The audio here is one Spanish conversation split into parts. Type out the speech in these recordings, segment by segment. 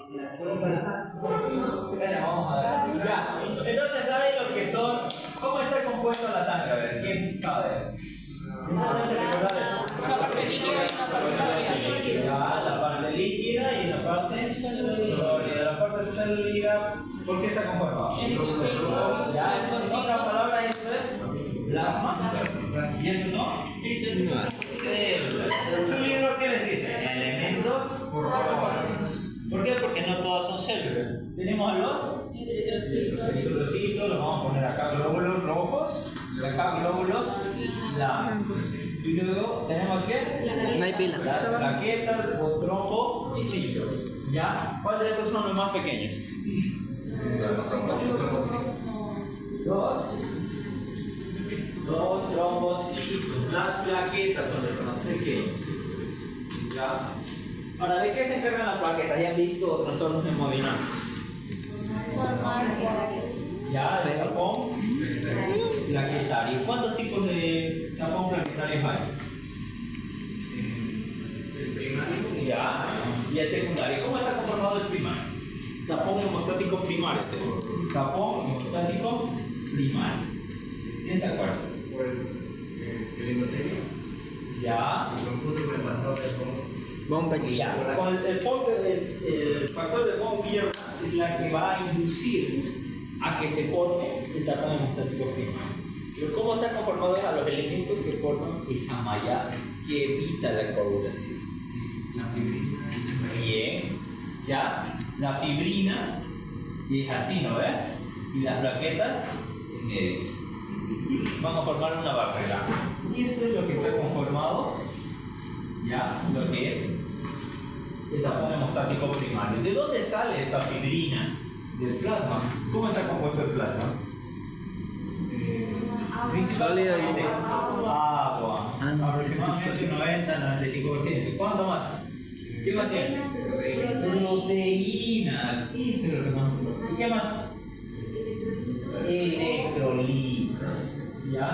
Bueno, vamos a ver. Ya. Entonces, ¿saben lo que son? ¿Cómo está compuesta la sangre? A ver, ¿quién sabe? Una parte líquida y una parte sólida. Ya, la parte líquida y la parte sólida. La parte sólida, ¿por qué está conformada? Eritrocitos. Ya, en otra palabra, esto es plasma. ¿Y estos son? Células. ¿Su libro qué les dice? Elementos. ¿Por qué? Porque no todas son células. Tenemos los eritrocitos, los vamos a poner acá glóbulos rojos, y acá glóbulos blancos. Y luego tenemos ¿qué? No hay pila. Las plaquetas o trombocitos. ¿Ya? ¿Cuáles de esos son los más pequeños? Dos trombocitos. Las plaquetas son los más pequeños. ¿Ya? Ahora, ¿de qué se encargan las plaquetas? Ya han visto trastornos hemodinámicos. Ya, el tapón plaquetario. ¿Cuántos tipos de tapón plaquetarios hay? El primario. Ya. ¿Y el secundario? ¿Cómo está conformado el primario? Tapón hemostático primario, seguro. Tapón hemostático primario. ¿Quién se acuerda? El endotelio. Ya. El conjunto con el factor de Bomba Ya. Con el factor de von Willebrand es la que va a inducir a que se forme el tapón hemostático primario. Pero ¿cómo está conformado a los elementos que forman esa malla que evita la coagulación? la fibrina. Bien, ya, la fibrina, y es así, ¿no ves? Y las plaquetas en medio. Vamos a formar una barrera. Y eso es lo que está conformado, ya, lo que es el tapón hemostático primario. ¿De dónde sale esta fibrina? Del plasma. ¿Cómo está compuesto el plasma? Sólido y Principalmente líquido. agua. Ah, no, Aproximadamente 90-95%. ¿Cuánto más? ¿Qué más tiene? Proteínas. Eso es lo que más. ¿Y qué más? Electrolitos. ¿Ya?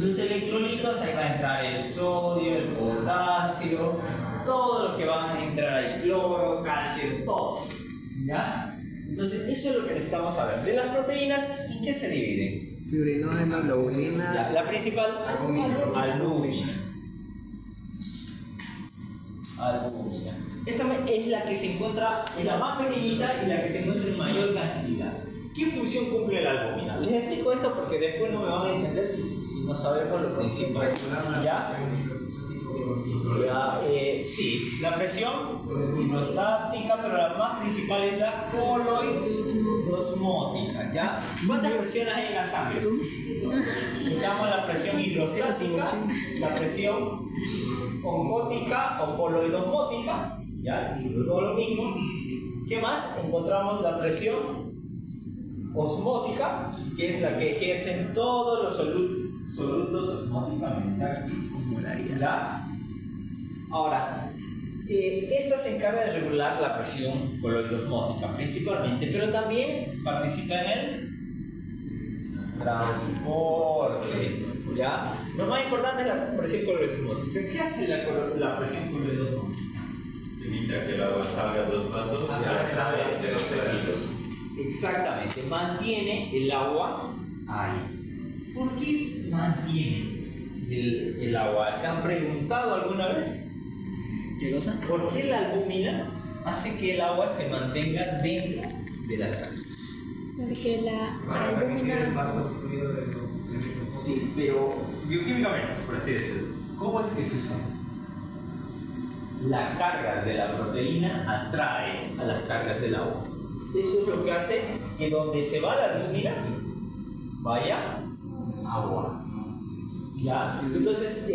Los electrolitos, ahí va a entrar el sodio, el potasio, todo lo que van a entrar ahí, cloro, calcio, todo. ¿Ya? Entonces, eso es lo que necesitamos saber. De las proteínas, ¿y qué se dividen? Fibrinógeno, globulina. La principal, albúmina. Albúmina. Esta es la que se encuentra, es la más pequeñita y la que se encuentra en mayor cantidad. ¿Qué función cumple la albúmina? Les explico esto porque después no me van a entender si no sabemos lo principal. ¿Ya? Sí, la presión hidrostática, pero la más principal es la coloidosmótica, ¿ya? ¿Cuántas presiones hay en la sangre? Llamo la presión hidrostática, la presión oncótica o coloidosmótica, ¿ya? Y todo lo mismo. ¿Qué más? Encontramos la presión osmótica, que es la que ejercen todos los solutos osmóticamente aquí. ¿Ya? Ahora, esta se encarga de regular la presión coloidosmótica principalmente, pero también participa en el transporte. ¿Ya? Lo más importante es la presión coloidosmótica. ¿Qué hace la presión coloidosmótica? Evita que el agua salga a dos pasos y a través de los tejidos. Exactamente, mantiene el agua ahí. ¿Por qué mantiene el agua? ¿Se han preguntado alguna vez? ¿Qué cosa? ¿Por qué la albúmina hace que el agua se mantenga dentro de la sangre? Porque la Para permitir el albúmina. paso fluido de los elementos. Sí, pero bioquímicamente, por así decirlo, ¿cómo es que sucede? La carga de la proteína atrae a las cargas del agua. Eso es lo que hace que donde se va la albúmina vaya agua. ¿Ya? Entonces,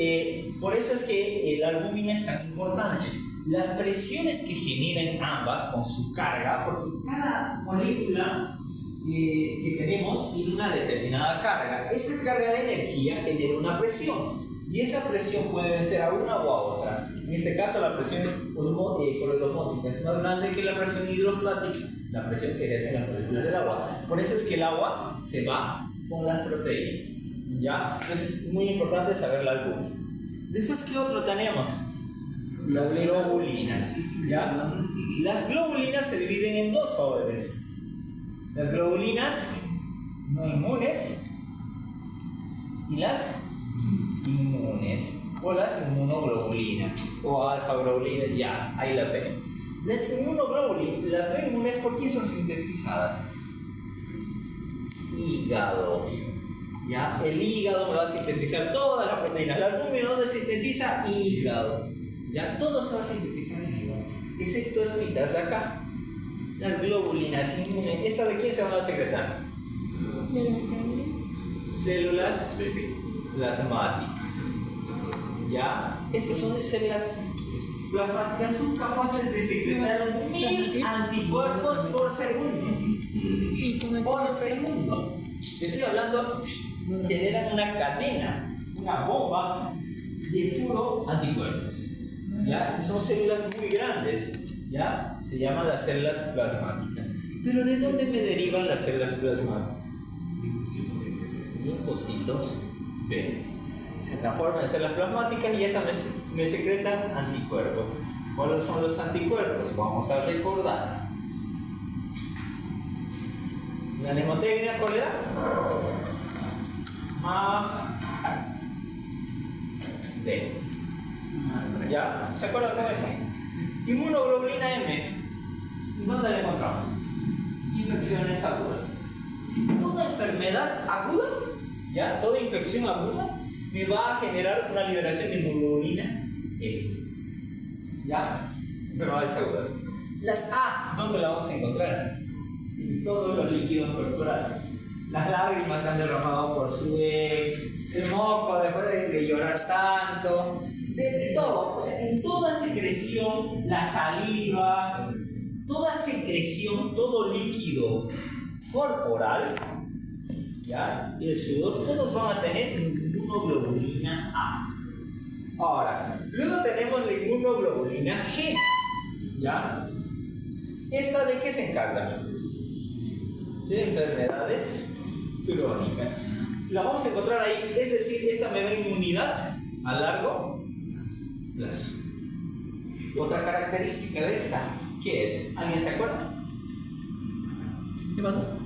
por eso es que la albúmina es tan importante. Las presiones que generan ambas con su carga, porque cada molécula que tenemos tiene una determinada carga. Esa carga de energía genera una presión. Y esa presión puede ser a una o a otra. En este caso, la presión coloidosmótica es más grande que la presión hidrostática, la presión que ejercen las moléculas del agua. Por eso es que el agua se va con las proteínas. ¿Ya? Entonces es muy importante saber la albúmina. Después, ¿qué otro tenemos? Las globulinas. ¿Ya? Las globulinas se dividen en dos favores. Las globulinas no inmunes y las inmunes, o las inmunoglobulinas, o alfa-globulinas, ya, ahí las ven. Las inmunoglobulinas, las no inmunes, ¿por qué son sintetizadas? Hígado. ¿Ya? El hígado me va a sintetizar todas las proteínas. La albúmina, ¿dónde sintetiza? Hígado. ¿Ya? Todo se va a sintetizar en hígado, excepto estas de acá. Las globulinas inmunes. ¿Esta de quién se van a secretar? De la sangre. Células plasmáticas. ¿Ya? Estas son de células plasmáticas, son capaces de secretar 1000 anticuerpos por segundo. Y como Por segundo. Estoy hablando, generan una cadena, una bomba de puro anticuerpos. ¿Ya? Son células muy grandes. ¿Ya? Se llaman las células plasmáticas. ¿Pero de dónde me derivan las células plasmáticas? Linfocitos B. Se transforman en células plasmáticas y estas me secretan anticuerpos. ¿Cuáles son los anticuerpos? Vamos a recordar. La mnemotecnia, ¿cuál era? D. ¿Ya? ¿Se acuerdan cómo es? Inmunoglobulina M. ¿Dónde la encontramos? Infecciones agudas. Toda enfermedad aguda, ¿ya? Toda infección aguda me va a generar una liberación de inmunoglobulina M. ¿Ya? Enfermedades agudas. Las A, ¿dónde la vamos a encontrar? En todos los líquidos corporales. Las lágrimas que han derramado por su ex, el moco después de llorar tanto, de todo, o sea, en toda secreción, la saliva, toda secreción, todo líquido corporal, ¿ya? Y el sudor, todos van a tener inmunoglobulina A. Ahora, luego tenemos la inmunoglobulina G, ¿ya? ¿Esta de qué se encarga? De enfermedades crónicas. La vamos a encontrar ahí, es decir, esta me da inmunidad a largo plazo. Otra característica de esta, ¿qué es? ¿Alguien se acuerda? ¿Qué pasó?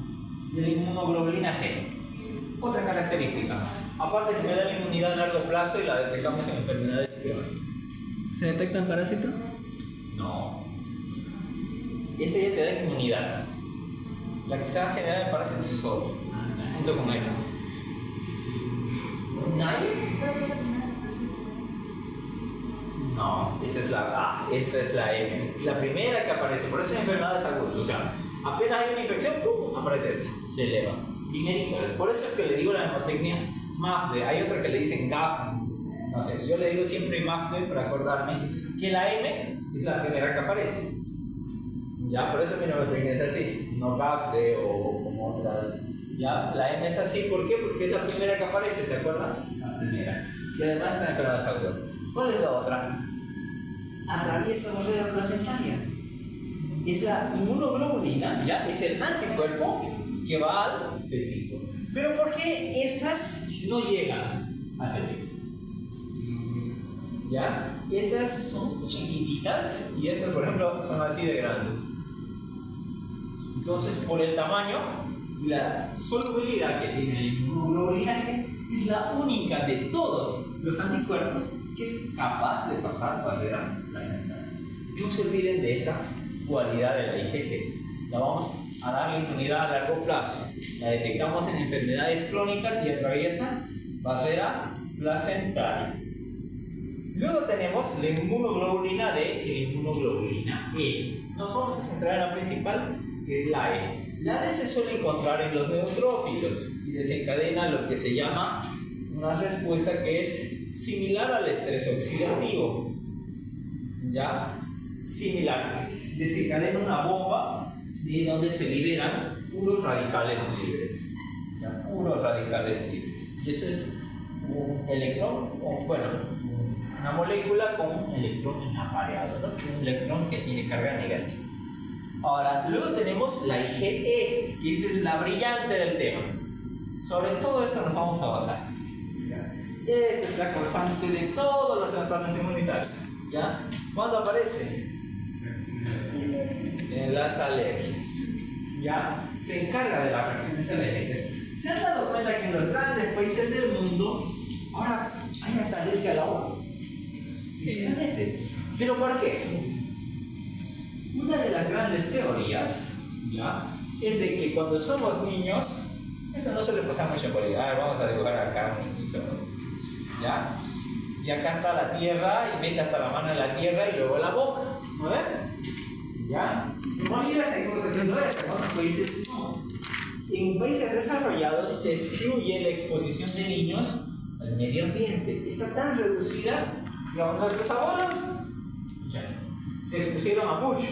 De la inmunoglobulina G. Otra característica, aparte que me da la inmunidad a largo plazo y la detectamos en enfermedades crónicas. ¿Se detectan parásitos? No. Esta ya te da inmunidad. La que se va a generar en parásitos solo, junto con esta. ¿Nadie? No, esa es la A, esta es la M. La primera que aparece, por eso en enfermedades agudas. O sea, apenas hay una infección, ¡pum!, aparece esta, se eleva. Primerito, por eso es que le digo la mnemotecnia MAPD. Hay otra que le dicen GAP. No sé, yo le digo siempre MAPD para acordarme que la M es la primera que aparece. Ya, por eso mi mnemotecnia es así, no GAPD o como otras. Ya, la M es así, ¿por qué? Porque es la primera que aparece, ¿se acuerdan? La primera. Y además está en enfermedades agudas. ¿Cuál es la otra? Atraviesa la barrera placentaria. Es la inmunoglobulina, ya, es el anticuerpo que va al fetito. Pero ¿por qué estas no llegan al fetito? ¿Ya? Estas son chiquititas y estas, por ejemplo, son así de grandes. Entonces, por el tamaño y la solubilidad que tiene la inmunoglobulina G, es la única de todos los anticuerpos que es capaz de pasar barrera placentaria. No se olviden de esa cualidad de la IgG. La vamos a dar la inmunidad a largo plazo. La detectamos en enfermedades crónicas y atraviesa barrera placentaria. Luego tenemos la inmunoglobulina D y la inmunoglobulina E. Nos vamos a centrar en la principal, que es la E. La D se suele encontrar en los neutrófilos y desencadena lo que se llama una respuesta que es similar al estrés oxidativo. ¿Ya? Similar. Desencadena una bomba de donde se liberan puros radicales libres. ¿Ya? Puros radicales libres. Y eso es un electrón, o bueno, una molécula con un electrón apareado, ¿no? Un electrón que tiene carga negativa. Ahora, luego tenemos la IgE, que esta es la brillante del tema. Sobre todo esto nos vamos a basar. Esta es la causante de todos los trastornos inmunitarios. ¿Ya? ¿Cuándo aparece? las alergias. Ya se encarga de las reacciones alérgicas. ¿Se han dado cuenta que en los grandes países del mundo ahora hay hasta alergia al agua? Sinceramente. ¿Pero por qué? Una de las grandes teorías, ¿ya?, es de que cuando somos niños, esto no suele pasar mucho por ahí. Vamos a dibujar acá un niñito, ¿ya? Y acá está la tierra, y mete hasta la mano en la tierra y luego la boca, ¿no ven? ¿Ya? No mira, seguimos haciendo eso, en otros países no. En países desarrollados se excluye la exposición de niños al medio ambiente. Está tan reducida, digamos, nuestros abuelos ya se expusieron a mucho.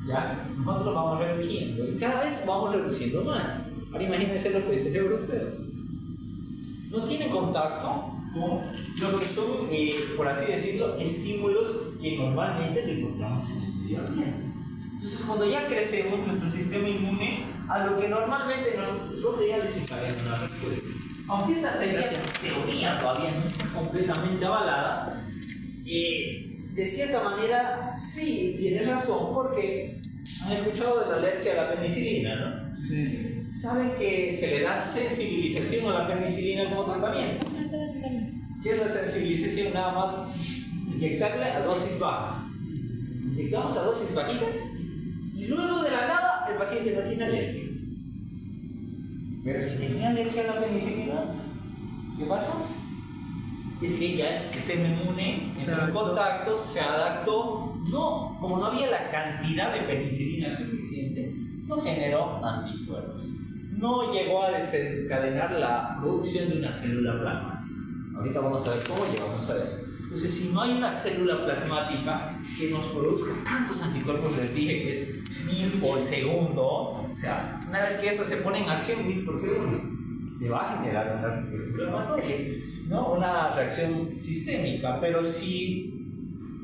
Ya, nosotros vamos reduciendo y cada vez vamos reduciendo más. Ahora imagínense los países europeos. No tienen contacto con lo que son, por así decirlo, estímulos que normalmente encontramos en el medio ambiente. Entonces, cuando ya crecemos, nuestro sistema inmune a lo que normalmente nosotros ya desencadenamos una respuesta. Aunque esta teoría todavía no está completamente avalada, de cierta manera sí tienes razón, porque han escuchado de la alergia a la penicilina, ¿no? Sí. Saben que se le da sensibilización a la penicilina como tratamiento. ¿Qué es la sensibilización? Nada más inyectarle a dosis bajas. Inyectamos a dosis bajitas y luego de la nada el paciente no tiene alergia. Pero si tenía alergia a la penicilina, ¿qué pasó? Es que ya el sistema inmune entró en contacto, se adaptó, no, como no había la cantidad de penicilina suficiente, no generó anticuerpos. No llegó a desencadenar la producción de una célula plasmática. Ahorita vamos a ver cómo llegamos a eso. Entonces, si no hay una célula plasmática que nos produzca tantos anticuerpos, les dije que es 1000 por segundo, o sea, una vez que esto se pone en acción 1000 por segundo, te va a generar una inflamación, ¿no? Una reacción sistémica. Pero si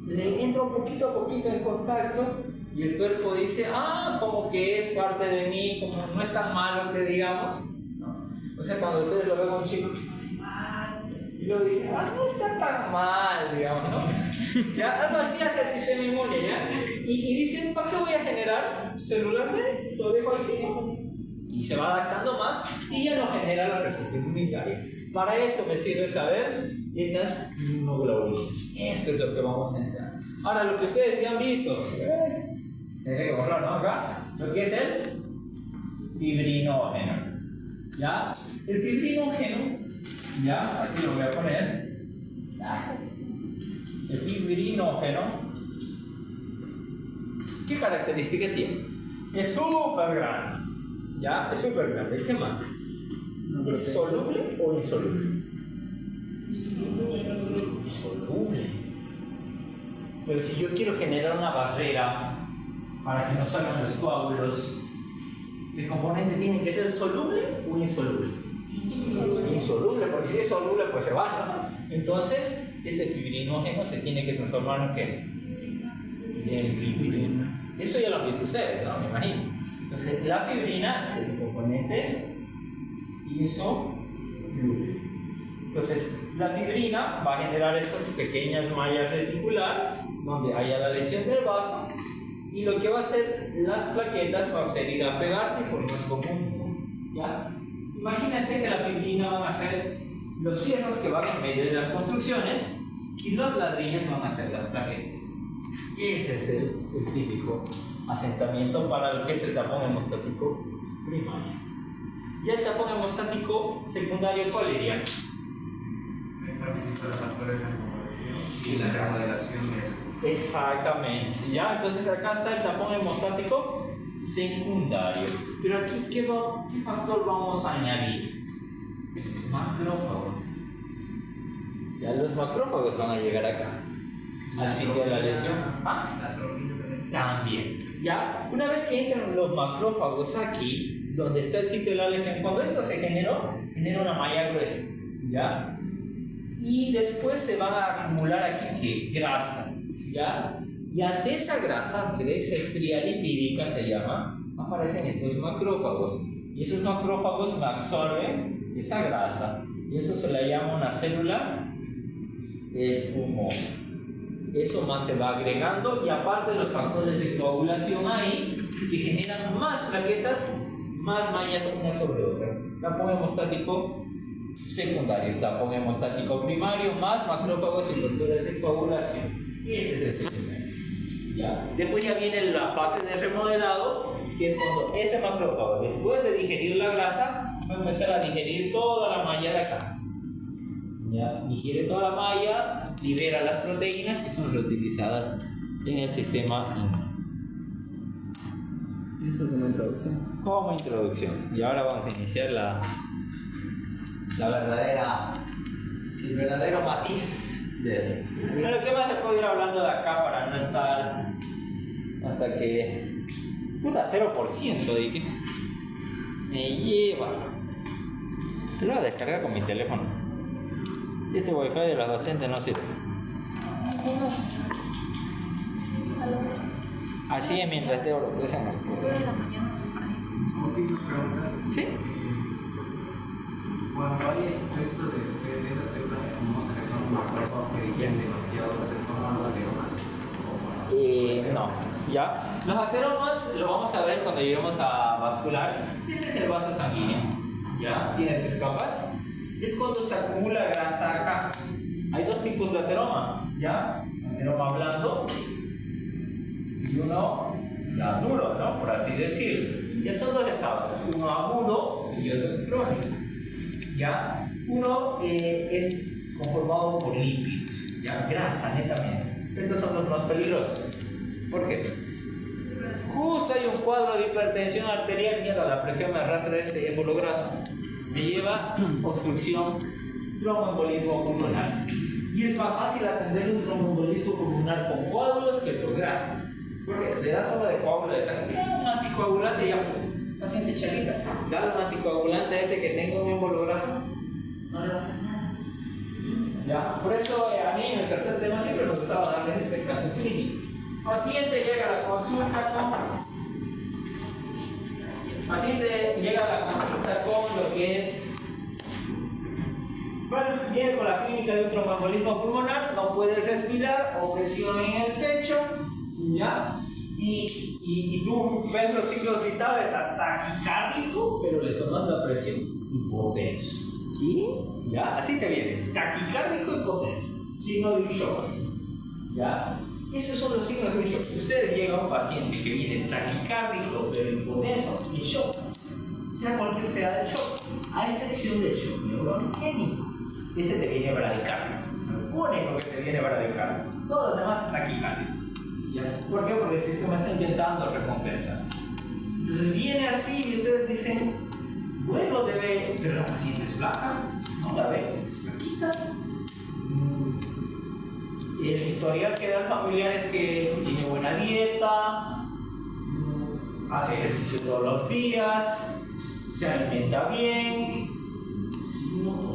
le entra un poquito a poquito en contacto y el cuerpo dice, como que es parte de mí, como no es tan malo que digamos, ¿no? O sea, cuando ustedes lo ven a un chico que está así mal y luego dice, no está tan mal, digamos, ¿no? Ya, algo así hace el sistema inmune, ¿ya? Y dicen, ¿para qué voy a generar células B? Lo dejo así, ¿no? Y se va adaptando más y ya no genera la respuesta inmunitaria. Para eso me sirve saber estas inmunoglobulinas. Eso es lo que vamos a entrar. Ahora, lo que ustedes ya han visto, tendré que borrar, ¿no? Acá, lo que es el fibrinógeno. ¿Ya? El fibrinógeno, ya, aquí lo voy a poner. El fibrinógeno, ¿qué característica tiene? Es súper grande. ¿Ya? Es súper grande. ¿Qué más? ¿Es soluble o insoluble? Insoluble. Pero si yo quiero generar una barrera para que no salgan los coágulos, ¿el componente tiene que ser soluble o insoluble? Insoluble, porque si es soluble pues se va, ¿no? Entonces, este fibrinógeno se tiene que transformar en ¿qué? En fibrina. Eso ya lo han visto ustedes, ¿no? Me imagino. Entonces, la fibrina es un componente insoluble. Entonces, la fibrina va a generar estas pequeñas mallas reticulares donde haya la lesión del vaso, y lo que va a hacer las plaquetas va a ser ir a pegarse y formar como un, ¿ya? Imagínense que la fibrina van a ser los fierros que van en medio de las construcciones y los ladrillos van a ser las plaquetas. Ese es el típico asentamiento para lo que es el tapón hemostático primario. Y el tapón hemostático secundario, ¿cuál iría? Y la remodelación del... Exactamente, ¿ya? Entonces acá está el tapón hemostático secundario. Pero aquí, ¿qué factor vamos a añadir? Macrófagos. Ya los macrófagos van a llegar acá, al sitio de la lesión. La atropina También. Ya, una vez que entran los macrófagos aquí, donde está el sitio de la lesión, cuando esto se genera una malla gruesa, ¿ya? Y después se van a acumular aquí, ¿qué? Grasa, ¿ya? Y ante esa grasa, ante esa estría lipídica se llama, aparecen estos macrófagos. Y esos macrófagos absorben esa grasa. Y eso se le llama una célula espumosa. Eso más se va agregando y aparte los factores de coagulación ahí que generan más plaquetas, más mallas una sobre otra. Tapón hemostático secundario, tapón hemostático primario, más macrófagos y factores de coagulación. Ese es el sistema. ¿Ya? Después ya viene la fase de remodelado, que es cuando este macrófago, después de digerir la grasa, va a empezar a digerir toda la malla de acá. ¿Ya? Digiere toda la malla, libera las proteínas y son reutilizadas en el sistema inmune. Eso como introducción. Como introducción. Y ahora vamos a iniciar el verdadero matiz de esto. Pero ¿qué más se puede ir hablando de acá para no estar hasta que... puta, 0% dije. Me lleva. Lo voy a descargar con mi teléfono. Este wifi de los docentes no sirve. Así es mientras te lo presento. Sobre la mañana. Como si nos preguntan, ¿Sí? cuando hay exceso de esas células famosas que son macrófagos que digieren demasiado, se forman los ateromas. No, ya. Los ateromas lo vamos a ver cuando lleguemos a vascular. Este es el vaso sanguíneo. Ya, tiene 3 capas. Es cuando se acumula grasa acá. Hay 2 tipos de ateroma. Ya, ateroma blando y uno ya duro, ¿no? Por así decirlo. Ya son 2 estados, uno agudo y otro crónico. ¿Ya? Uno es conformado por lípidos, ya, grasa netamente. Estos son los más peligrosos. ¿Por qué? Justo hay un cuadro de hipertensión arterial, mira, la presión me arrastra este émbolo graso, me lleva obstrucción, tromboembolismo pulmonar. Y es más fácil atender un tromboembolismo pulmonar con coágulos que por grasa. Porque le das solo de coágulo de sangre, un anticoagulante y ya, paciente chalita. Dale un anticoagulante a este que tenga un émbolo graso, no le va a hacer nada. ¿Ya? Por eso a mí en el tercer tema siempre me gustaba darles este caso clínico. Paciente llega a la consulta con lo que es, bueno, viene con la clínica de un tromboembolismo pulmonar, no puede respirar, opresión en el pecho, ¿ya? Y tú ves los signos vitales, está taquicárdico, pero le tomas la presión, hipotenso. ¿Qué? ¿Ya? Así te viene, taquicárdico, hipotenso, signo de un shock. ¿Ya? Esos son los signos de un shock. Ustedes llegan a un paciente que viene taquicárdico, pero hipotenso y shock. Sea cualquier sea el shock, a excepción del shock neurogénico. Ese te viene bradicardia. Lo único que te viene bradicardia. Todos los demás taquicárdico. ¿Ya? ¿Por qué? Porque el sistema está intentando recompensar. Entonces viene así y ustedes dicen, bueno, pero la paciente es flaca, no la ven, es flaquita. El historial que dan familiares es que tiene buena dieta, hace ejercicio todos los días, se alimenta bien,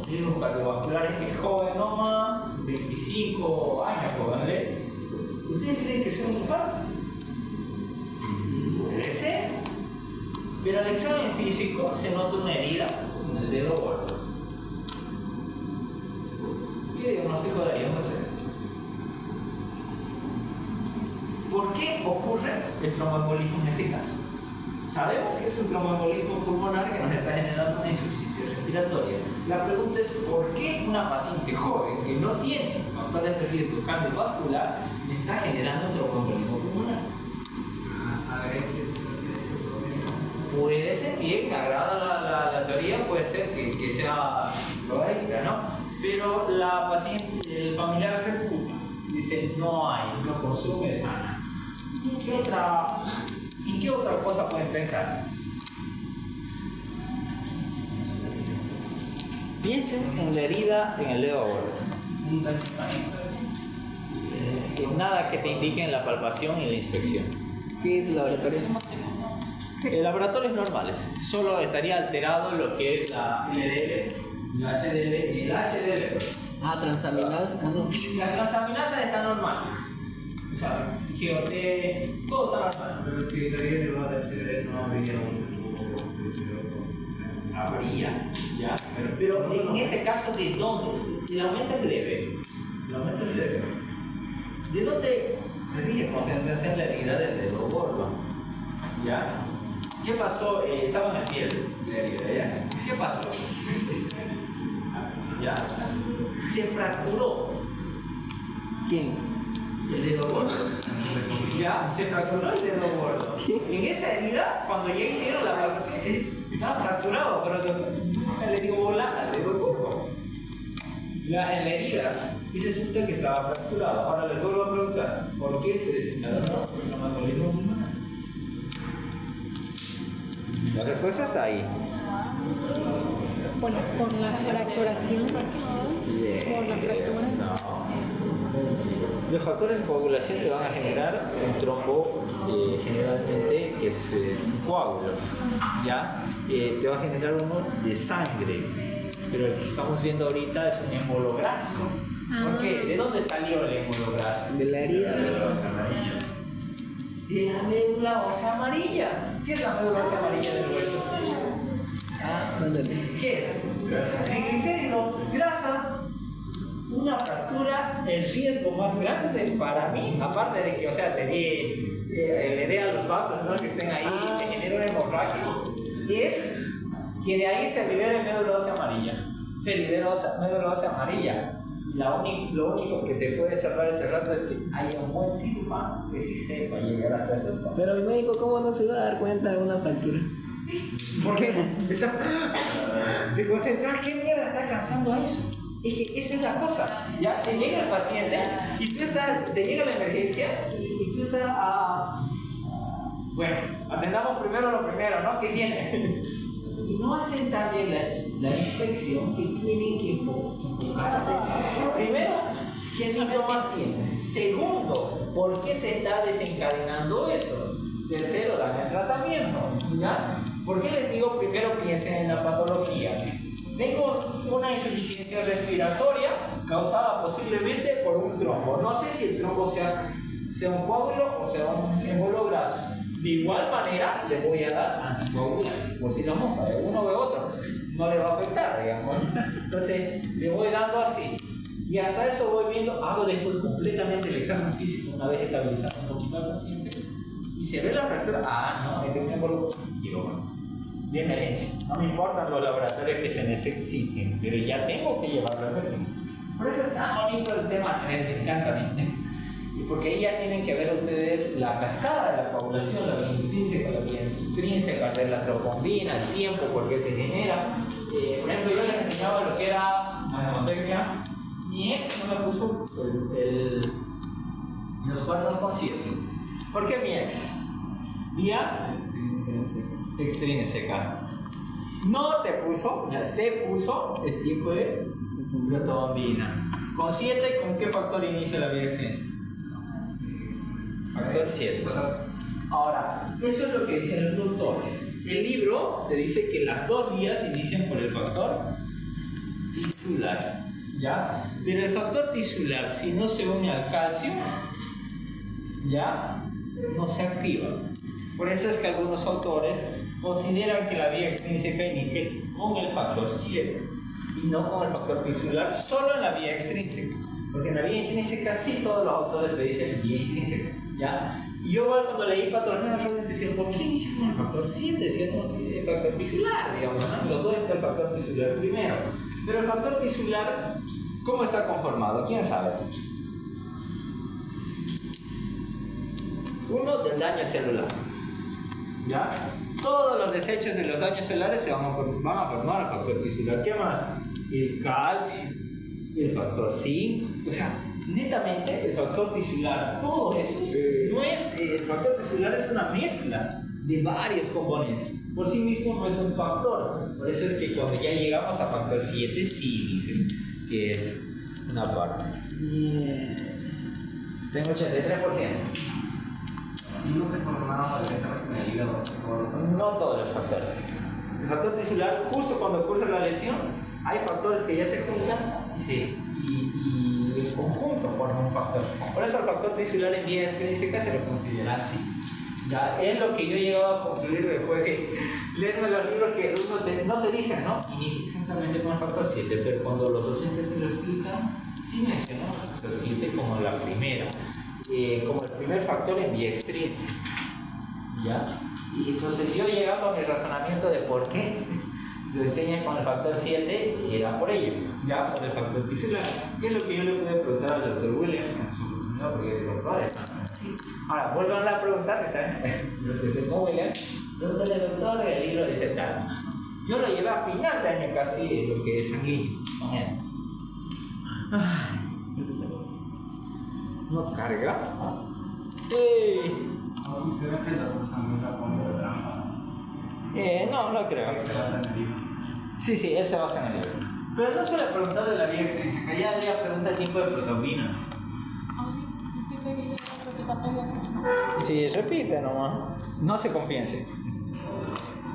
signos cardiovasculares que es joven nomás, 25 años, pónganle. ¿Ustedes creen que es un infarto? Puede ser. Pero al examen físico se nota una herida en el dedo gordo. ¿Qué diagnóstico daríamos ustedes? ¿Por qué ocurre el tromboembolismo en este caso? Sabemos que es un tromboembolismo pulmonar que nos está generando una insuficiencia respiratoria. La pregunta es ¿por qué una paciente joven que no tiene factores de riesgo cardiovascular me está generando un tromboembolismo pulmonar? Puede ser bien, me agrada la teoría, puede ser que sea lógica, ¿no? Pero la paciente, el familiar refuta, dice no hay, no consume sana. ¿Y qué otra cosa pueden pensar? Piensen en la herida en el dedo gordo. Que nada que te indique en la palpación y la inspección. ¿Qué es el laboratorio? Laboratorios normales. Solo estaría alterado lo que es la LDL, la HDL y el HDL. Ah, transaminasas. Ah, no. Las transaminasas están normales. O sea, GOT, todo está normal. Pero si sería elevado a HDL, no habría Habría, ya. Pero en este caso, ¿de dónde? El aumento es leve. El aumento es leve. ¿De dónde? Les dije, concentración en la herida del dedo gordo. ¿Ya? ¿Qué pasó? Estaba en la piel la herida, ¿ya? ¿Qué pasó? ¿Ya? Se fracturó ¿Quién? el dedo gordo. ¿Ya? Se fracturó el dedo gordo. En esa herida, cuando ya hicieron la evaluación, estaba fracturado, pero nunca le dio bola al dedo gordo. Ya en la herida, y resulta que estaba fracturado. Ahora les vuelvo a preguntar, ¿por qué se desencadenó el traumatismo pulmonar? La respuesta está ahí. Por la fracturación. Por la fractura. No. Los factores de coagulación te van a generar un trombo, generalmente que es un coágulo, ¿ya? Te va a generar uno de sangre, pero el que estamos viendo ahorita es un émbolo graso. ¿Por qué? ¿De dónde salió el émbolo graso? De la herida. De la médula ósea amarilla. ¿Qué es la médula ósea amarilla del hueso? Ándale. ¿Qué es? Triglicérido, grasa. Una fractura, el riesgo más grande para mí, aparte de que, o sea, le dé a los vasos, ¿no?, que estén ahí y te genera una hemorragia, es que de ahí se libera el médula ósea amarilla. Se libera médula ósea amarilla. Lo único que te puede cerrar ese rato es que haya un buen cirujano que sí sepa llegar hasta esos pasos. Pero el médico, ¿cómo no se va a dar cuenta de una fractura? ¿Por qué? De concentrar, ¿qué mierda está cansando a eso? Es que esa es la cosa. Ya te llega el paciente y tú te llega la emergencia y tú estás bueno, atendamos primero lo primero, ¿no? ¿Qué tiene? Y no hacen también la inspección que tienen que enfocarse. Primero, ¿qué síntomas tiene? Segundo, ¿por qué se está desencadenando eso? Tercero, dan el tratamiento. ¿Ya? ¿Por qué les digo primero piensen en la patología? Tengo una insuficiencia respiratoria causada posiblemente por un trombo. No sé si el trombo sea un coágulo o sea un émbolo graso. De igual manera, le voy a dar anticoagulantes, por si la mosca de uno o de otro no le va a afectar, digamos. Entonces, le voy dando así. Y hasta eso voy viendo, hago después completamente el examen físico una vez estabilizado un poquito al paciente. Y se ve la fractura, no, es de un émbolo quirófano. De emergencia. No me importan los laboratorios que se necesiten, pero ya tengo que llevarlo a emergencia. Por eso es tan bonito el tema 3, me encanta a mí. Y porque ahí ya tienen que ver ustedes la cascada de la coagulación, la vía intrínseca, la vía extrínseca, ver la tropombina, el tiempo, por qué se genera. Por ejemplo, yo les enseñaba lo que era magnetotecnia. Mi ex no me puso los cuernos con 7. ¿Por qué mi ex? Vía extrínseca. No te puso, es tipo de protobombina. Con 7, ¿con qué factor inicia la vía extrínseca? Factor 7. Ahora, eso es lo que dicen los doctores. El libro te dice que las dos vías inician por el factor tisular. ¿Ya? Pero el factor tisular, si no se une al calcio, ya no se activa. Por eso es que algunos autores consideran que la vía extrínseca inicia con el factor 7 y no con el factor tisular, solo en la vía extrínseca. Porque en la vía intrínseca sí todos los autores te dicen vía intrínseca, ¿ya? Y yo cuando leí patología realmente decía, ¿por qué inicia con el factor 7? Si no tiene el factor tisular, digamos, ¿no? Los dos está el factor tisular primero. Pero el factor tisular, ¿cómo está conformado? ¿Quién sabe? Uno, del daño celular. ¿Ya? Todos los desechos de los daños celulares se van a formar al factor tisular. ¿Qué más? El calcio, el factor 5. O sea, netamente el factor tisular, todo eso no es. El factor tisular es una mezcla de varios componentes. Por sí mismo no es un factor. Por eso es que cuando ya llegamos a factor 7, sí dicen que es una parte. Tengo 83%. Y no se formaron directamente en el hígado. No todos los factores. El factor tisular, justo cuando ocurre la lesión, hay factores que ya se juntan y en conjunto forman un factor. Por eso el factor tisular en vía extrínseca se lo considera así. Ya es lo que yo he llegado a concluir después de leerme los libros que no te dicen, ¿no? Inicia exactamente con el factor 7, pero cuando los docentes te lo explican, sí mencionan el factor 7 como la primera. como el primer factor en biextrinsic. ¿Ya? Y entonces yo llegando a mi razonamiento de por qué lo enseñan con el factor 7, era por ello, ya por el factor tisular. ¿Qué es lo que yo le pude preguntar al doctor Williams? No, porque el doctor está así. Ahora, vuelvan a preguntar, ¿saben? Los que estén con Williams, pregúntale al doctor, el libro dice tal. Yo lo llevé a final de año casi lo que es sanguíneo con él. ¿No carga? ¡Ey! No, si se ve que la persona no la pone de trampa. No creo. Se basa en el libro. Sí, él se basa en el libro. Pero no suele preguntar de la vía extrínseca, ya le pregunta el tipo de protopina. Sí, repite nomás. No se confíense.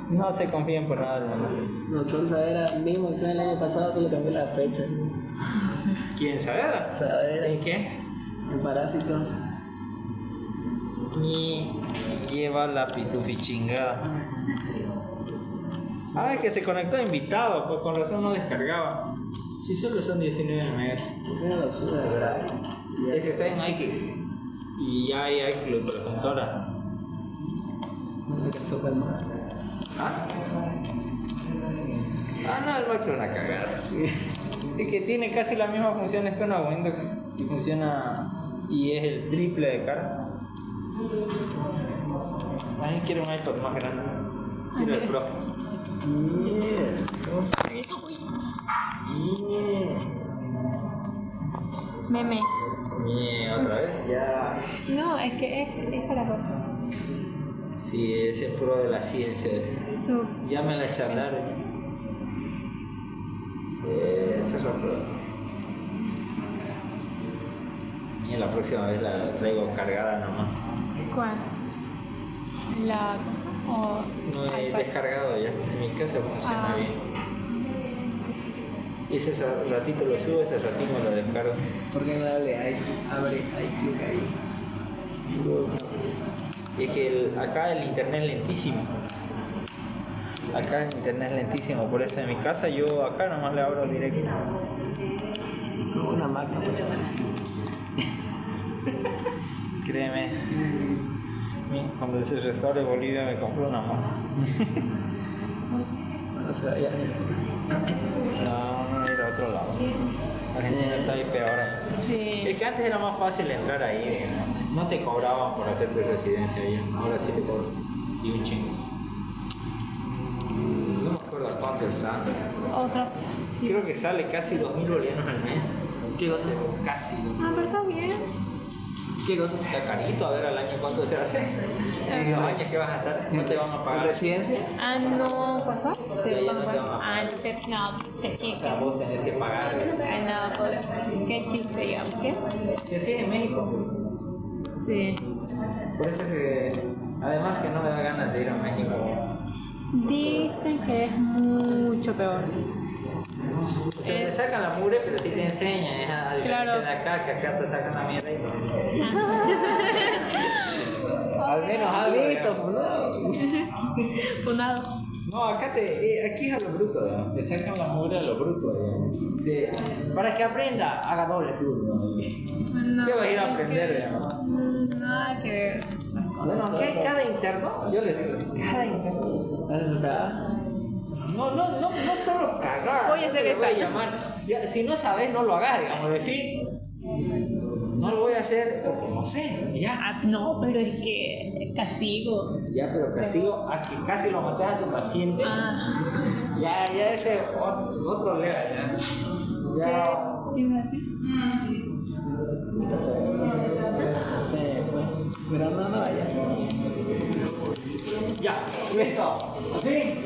No se confíen por nada del mundo. Doctor Saavedra, mismo examen el año pasado, solo cambió la fecha. ¿Quién Saavedra? Saavedra. ¿En qué? El parásito. Ni lleva la pitufi chingada. Ah, es que se conectó invitado, pues con razón no descargaba. Sí, solo son 19 megas. ¿Por qué no lo sube de verdad? Es que está en iCloud. Y ya hay iCloud para la computadora. No le alcanzó para nada. ¿Ah? No, el iCloud es una cagada. Es que tiene casi las mismas funciones que una Windows. Y funciona. Y es el triple de cara. Alguien quiere un iPad más grande. Quiero el Pro. Meme. ¿Otra vez? Ya. No, es que es para vos. Sí, ese es Pro de la ciencia. So, Ya me la charlaron. Ese es lo Pro. Y la próxima vez la traigo cargada nomás. ¿cuál? ¿La cosa? ¿O No he iPad? descargado ya. En mi casa funciona Ah. bien. Ese ratito lo subo, ese ratito me lo descargo. ¿Por qué no darle abre iCloud ahí? Y es que acá el internet es lentísimo. Acá el internet es lentísimo, por eso en mi casa yo acá nomás le abro directo. Como una máquina, pues. Créeme. Cuando se restaure Bolivia me compró una más. No se vaya. No, ir a otro lado. Argentina está ahí peor. Sí. Es que antes era más fácil entrar ahí, no te cobraban por hacer tu residencia ahí, ahora sí te cobran. Y un chingo. No me acuerdo cuánto está. Otra. Sí. Creo que sale casi 2.000 bolivianos al mes. ¿Qué cosa? Casi. Ah, pero está bien. ¿Qué cosa? Está carito, a ver al año cuánto se hace. En los años que vas a estar, no te van a pagar. ¿Residencia? Ah, no, ¿cosa? Ya, ya no te van a pagar. Ah, entonces, no, pues qué O sea, chido. vos tenés que pagar. Ah, no, pues qué chido, digamos, ¿qué? Sí, así es en México. Sí. Por eso es que, además que no me da ganas de ir a México. Dicen que es mucho peor. O sea, te sacan la mugre, pero sí te enseñan, es a diferencia Claro. de acá, que acá te sacan la mierda y al menos algo. Listo, digamos. Funado. No, acá aquí es a lo bruto, digamos. Te sacan la mugre a lo bruto, digamos. Para que aprenda, haga doble turno. No, ¿Qué vas a ir a aprender, digamos? Nada que ver. Bueno, aunque cada interno, yo les digo así, cada interno. ¿Haces otra? No solo cagar. Voy a hacer se le voy a esa. llamar. Ya, si no sabes, no lo hagas, digamos, de fin. No lo voy a hacer porque no sé, ya. Ah, no, pero es que castigo. Ya, pero castigo a que casi lo matas a tu paciente. Ah. Ya ese otro level, ya. Ya. ¿Qué iba a decir? Se fue. Pero no vaya. Ya, listo. Al fin.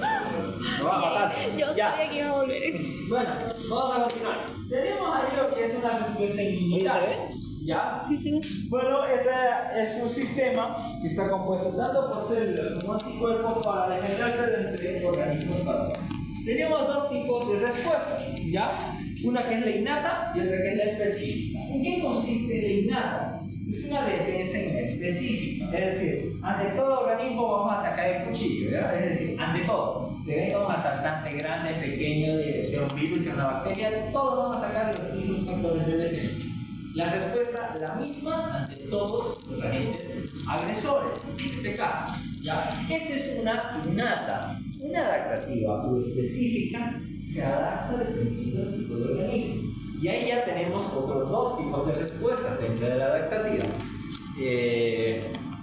Me va a matar. Yo Ya. sabía que iba a volver. Bueno, vamos a continuar. Tenemos ahí lo que es una respuesta ilimitada. ¿Ya? Sí, sí. Bueno, este es un sistema que está compuesto tanto por células como anticuerpos para defenderse de entre organismos patógenos. Tenemos dos tipos de respuestas, ¿ya? Una que es la innata y otra que es la específica. ¿En qué consiste la innata? Es una defensa inespecífica, es decir, ante todo organismo vamos a sacar el cuchillo, ¿verdad? Es decir, ante todo, te venga un asaltante grande, pequeño, sea un virus, sea una bacteria, todos vamos a sacar los mismos factores de defensa. La respuesta la misma ante todos los agentes agresores, en este caso. ¿Ya? Esa es una innata. Una adaptativa o específica se adapta dependiendo del tipo de organismo. Y ahí ya tenemos otros dos tipos de respuestas dentro de la adaptativa.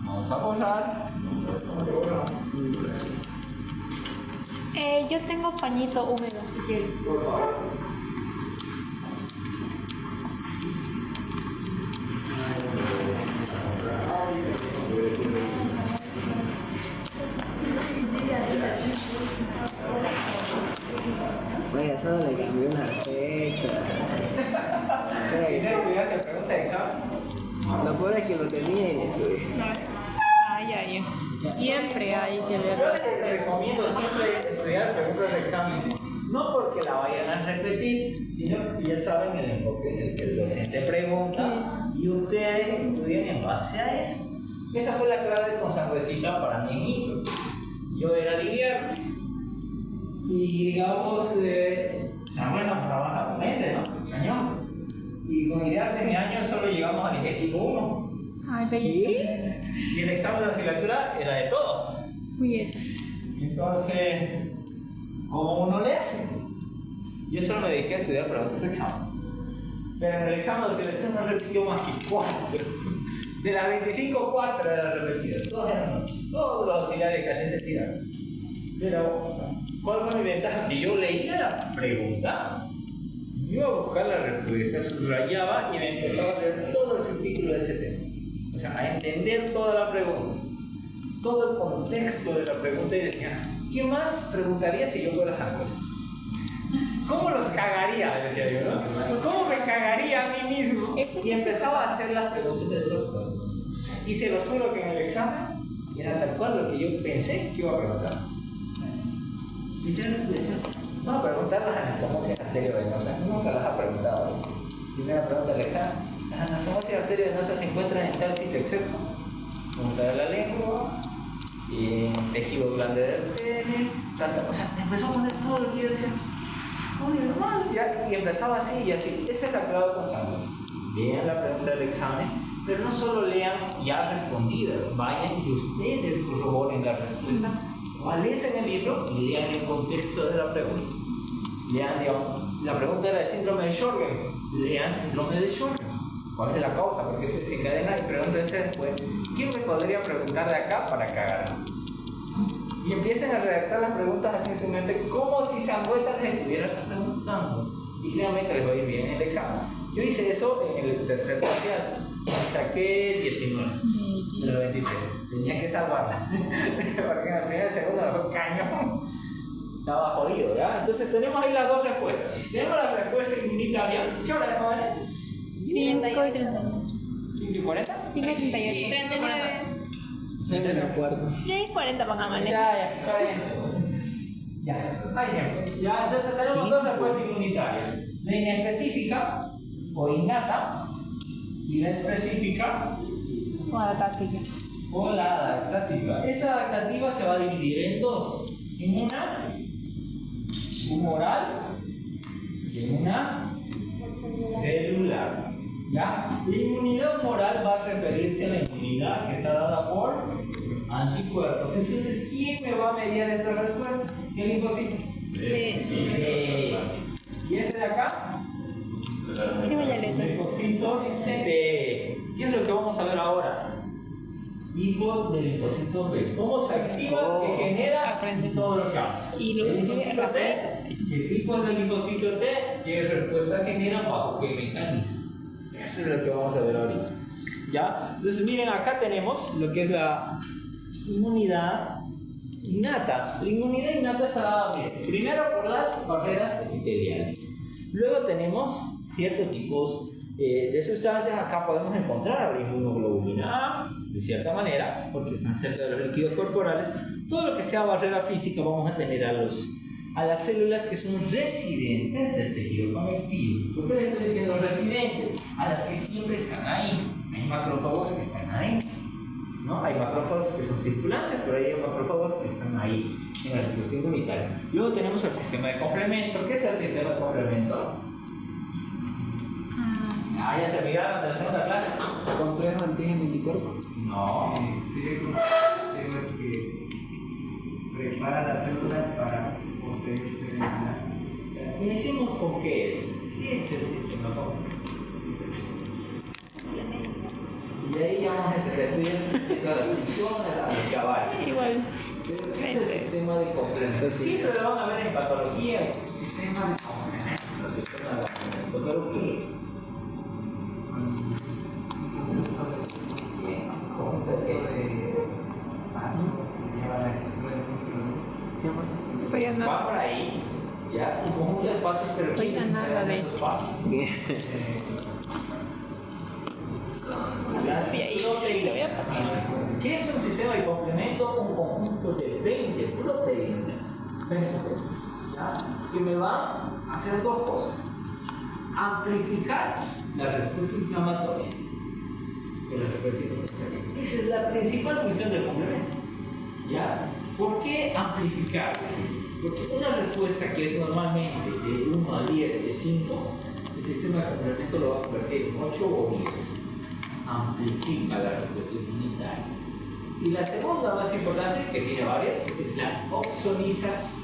Vamos a borrar. Yo tengo pañito húmedo, si quieres. Por favor. Vaya, solo le cambié una fecha. ¿Tienes estudiante pregunta de examen? Lo peor es que lo tenía y le estudié. Ay. Siempre hay que Yo leer. les recomiendo siempre estudiar preguntas de examen. No porque la vayan a repetir, sino que ya saben el enfoque en el que el docente pregunta y ustedes estudian en base a eso. Esa fue la clave con Sangüesita para mí en Ito. Yo era Didier y digamos, Sangüesa pasaba más a ponente, ¿no? Cañón. Y con ideas en mi año solo llegamos al equipo 1. Ay, belleza. Y el examen de asignatura era de todo. Uy, eso. Entonces, ¿cómo uno le hace? Yo solo me dediqué a estudiar preguntas de examen. Pero en el examen de selección no repitió más que 4. De las 25, 4 eran repetidas. Todos los auxiliares que hacen se tiraron. Pero, ¿cuál fue mi ventaja? Que yo leía la pregunta, iba a buscar la respuesta, subrayaba y me empezaba a leer todo el subtítulo de ese tema. O sea, a entender toda la pregunta, todo el contexto de la pregunta y decía, ¿qué más preguntaría si yo fuera Sangüesa? ¿Cómo los cagaría? Decía yo, ¿no? ¿Cómo me cagaría a mí mismo? Y empezaba a hacer las preguntas del doctor. Y se los juro que en el examen era tal cual lo que yo pensé que iba a preguntar. Literalmente decía, vamos a preguntar las anastomosias arteriovenosas. Nunca las ha preguntado. Primera pregunta del examen. Las anastomosias arteriovenosas se encuentran en tal sitio excepto punta de la lengua, tejido blando del pene, o sea, empezó a poner todo lo que yo decía. Muy normal, y empezaba así y así. Esa es la clave con Sangüesa. Lean la pregunta del examen, pero no solo lean ya respondidas, vayan y ustedes corroboren la respuesta. O en el libro y lean el contexto de la pregunta. Lean, digamos, la pregunta era el síndrome de Sjögren. Lean síndrome de Sjögren. ¿Cuál es la causa? Porque se desencadena y pregúntense después, ¿quién me podría preguntar de acá para cagar? Y empiecen a redactar las preguntas así en su mente, como si Sangüesa les estuviera preguntando. Y finalmente les va a ir bien en el examen. Yo hice eso en el tercer parcial. Saqué 19 de los 23. Tenía que salvarla. Porque en el primer y segundo me fue cañón. Estaba jodido, ¿verdad? Entonces tenemos ahí las dos respuestas. Tenemos la respuesta inmunitaria. ¿Qué hora es, jóvenes? 5:38. 5:40. 5:38. 39. No me acuerdo. 6:40, pongámosle. Ya, ahí bien. Ya, entonces tenemos dos respuestas inmunitarias. La inespecífica o innata y la específica O adaptativa. o la adaptativa. Esa adaptativa se va a dividir en dos. En una humoral y en una celular. ¿Ya? La inmunidad humoral va a referirse a la inmunidad que está dada por anticuerpos. Entonces, ¿quién me va a mediar esta respuesta? ¿Qué linfocito? ¿Y este de acá? Sí, Vallaleta. Linfocitos de... ¿Qué es lo que vamos a ver ahora? Tipo de linfocitos B. ¿Cómo se activa? Que genera Aprende. todo lo que hace. Y lo el que linfocito rapidito. T, ¿qué tipos de linfocitos T? ¿Qué respuesta genera bajo qué mecanismo? Eso es lo que vamos a ver ahorita. ¿Ya? Entonces miren, acá tenemos lo que es la inmunidad innata. La inmunidad innata está dada, miren, primero por las barreras epiteliales. Luego tenemos ciertos tipos de sustancias. Acá podemos encontrar a la inmunoglobulina A, de cierta manera, porque están cerca de los líquidos corporales. Todo lo que sea barrera física vamos a tener a las células que son residentes del tejido conectivo. ¿Por qué les estoy diciendo residentes? A las que siempre están ahí. Hay macrófagos que están ahí, ¿no? Hay macrófagos que son circulantes, pero hay macrófagos que están ahí en la respuesta inmunitaria. Luego tenemos el sistema de complemento. ¿Qué es el sistema de complemento? Ah, ya se olvidaron de la segunda clase. Complejo antígeno anticuerpo. No. Sigue con el sistema que prepara la célula para obtener serenidad. Iniciemos con qué es. ¿Qué es el sistema complejo? Y ahí ya vamos a entender tú ya la función del caballo. Igual. Pero ¿qué es el sistema de complemento? Siempre lo van a ver en patología. Sistema de complemento. Sistema de complemento. ¿Pero qué es? Estoy Va nada. por ahí. Ya es un conjunto de pasos, pero Estoy ¿quiénes ganando estarán en de- esos pasos? Las proteínas. ¿Qué es un sistema de complemento? Un conjunto de 20 proteínas. ¿Ya? Que me van a hacer dos cosas. Amplificar la respuesta inflamatoria. Esa es la principal función del complemento. ¿Ya? ¿Por qué amplificar? Porque una respuesta que es normalmente de 1 a 10 de 5, el sistema de complemento lo va a convertir en 8 o 10. Amplifica la respuesta inmunitaria. Y la segunda más importante, que tiene varias, es la oxonización.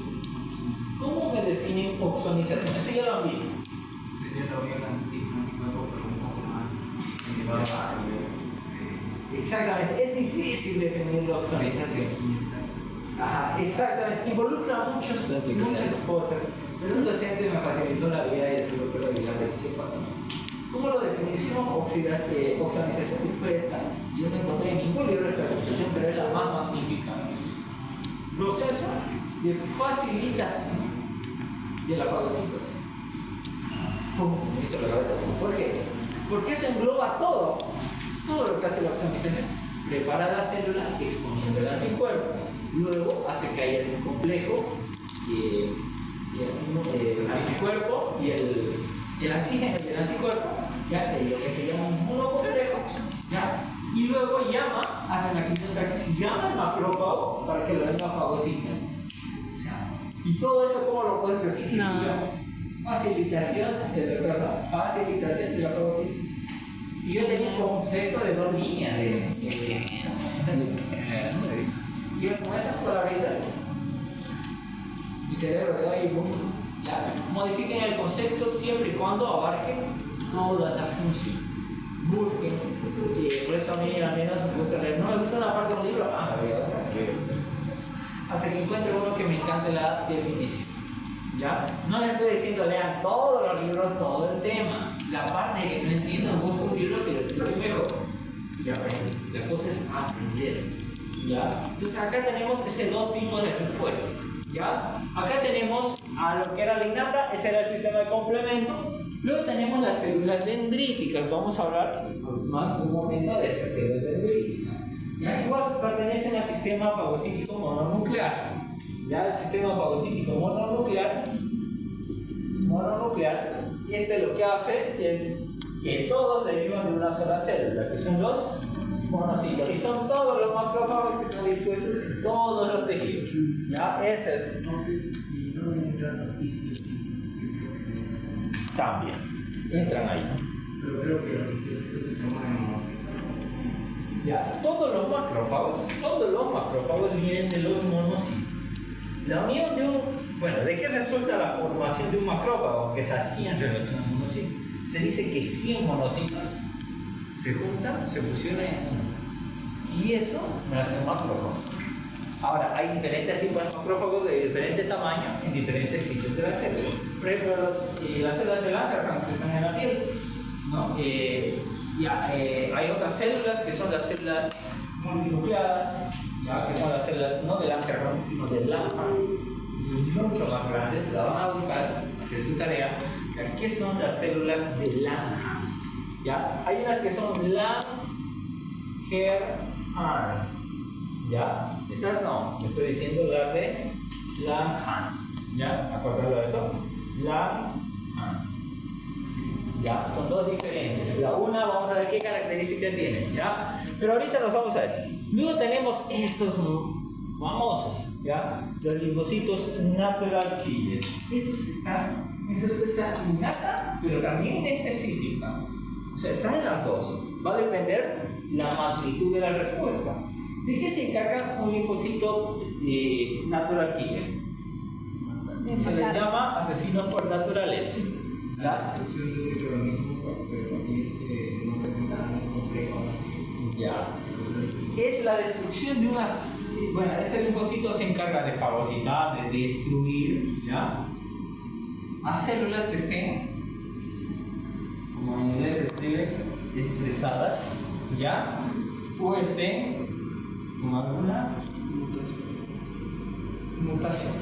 ¿Cómo me definen oxonización? Eso ya lo han visto. Sería la vía anticuerpo, pero un poco más elevada. Exactamente, es difícil definir la oxonización. Ajá, exactamente, involucra muchas cosas, pero un docente me facilitó la vida y el doctor Aguilar de ¿cómo lo definimos? Oxonización y fue esta. Yo no encontré en ningún libro esta definición, pero es la más magnífica. Proceso de facilitación de la fagocitosis. ¿Cómo me hizo la cabeza así? ¿Por qué? Porque eso engloba todo lo que hace la oxonización. Prepara la célula exponiendo el anticuerpo, luego hace caer el complejo el anticuerpo y el antígeno y el anticuerpo, ¿ya? Lo que se llama un monocomplejo, ¿ya? Y luego hace una quimiotaxis y llama al macrófago para que lo venga fagocita. O sea, y todo eso, ¿cómo lo puedes definir? No. Facilitación de la fagocitosis. Y yo tenía un concepto de 2 líneas y con esas palabritas, mi cerebro quedó ahí, ya, modifiquen el concepto siempre y cuando abarque todas las funciones. Busquen, por eso a mí al menos me gusta leer, no me gusta una parte de un libro, hasta que encuentre uno que me encante la definición. ¿Ya? No les estoy diciendo lean todos los libros, todo el tema. La parte que no entiendo, busco un libro que lo explique mejor. Ya, la cosa es aprender. ¿Ya? Entonces acá tenemos ese 2 tipos de respuestas. ¿Ya? Acá tenemos a lo que era la innata, ese era el sistema de complemento. Luego tenemos las células dendríticas. Vamos a hablar más un momento de estas células dendríticas. ¿Ya? Igual pertenecen al sistema fagocítico mononuclear. Ya el sistema fagocítico mononuclear, lo que hace es que todos derivan de una sola célula, que son los monocitos, y son todos los macrófagos que están dispuestos en todos los tejidos. Ya, ese es. También entran ahí. Pero creo que los histocitos se toman Ya, todos los macrófagos vienen de los monocitos. La unión ¿de qué resulta la formación de un macrófago que se hacía en relación a un monocito? Se dice que 100 monocitos se juntan, se fusionan en uno. Y eso me hace un macrófago. Ahora, hay diferentes tipos de macrófagos de diferente tamaño en diferentes sitios de la célula. Por ejemplo, las células de Langerhans que están en la piel, ¿no? Hay otras células que son las células multinucleadas, ¿ya? Que son las células no de Langerhans, sino de Langhans. Son mucho más grandes, la van a buscar, hacer su tarea. ¿Qué son las células de Langhans? ¿Ya? Hay unas que son Langerhans. ¿Ya? Estas no, me estoy diciendo las de Langhans. ¿Ya? ¿Acordarlo de esto? Langhans. ¿Ya? Son 2 diferentes. La una, vamos a ver qué características tiene. ¿Ya? Pero ahorita nos vamos a ver. Luego tenemos estos famosos, ¿ya? Los linfocitos natural killer. Estos están innata, pero también específica. O sea, está en las dos. Va a depender la magnitud de la respuesta. ¿De qué se encarga un linfocito natural killer? Se les llama asesinos por naturaleza. ¿Ya? Ya. Es la destrucción de unas... Bueno, este linfocito se encarga de fagocitar, de destruir, ¿ya? A células que estén, como en inglés se escribe, estresadas, ¿ya? O estén con alguna mutación.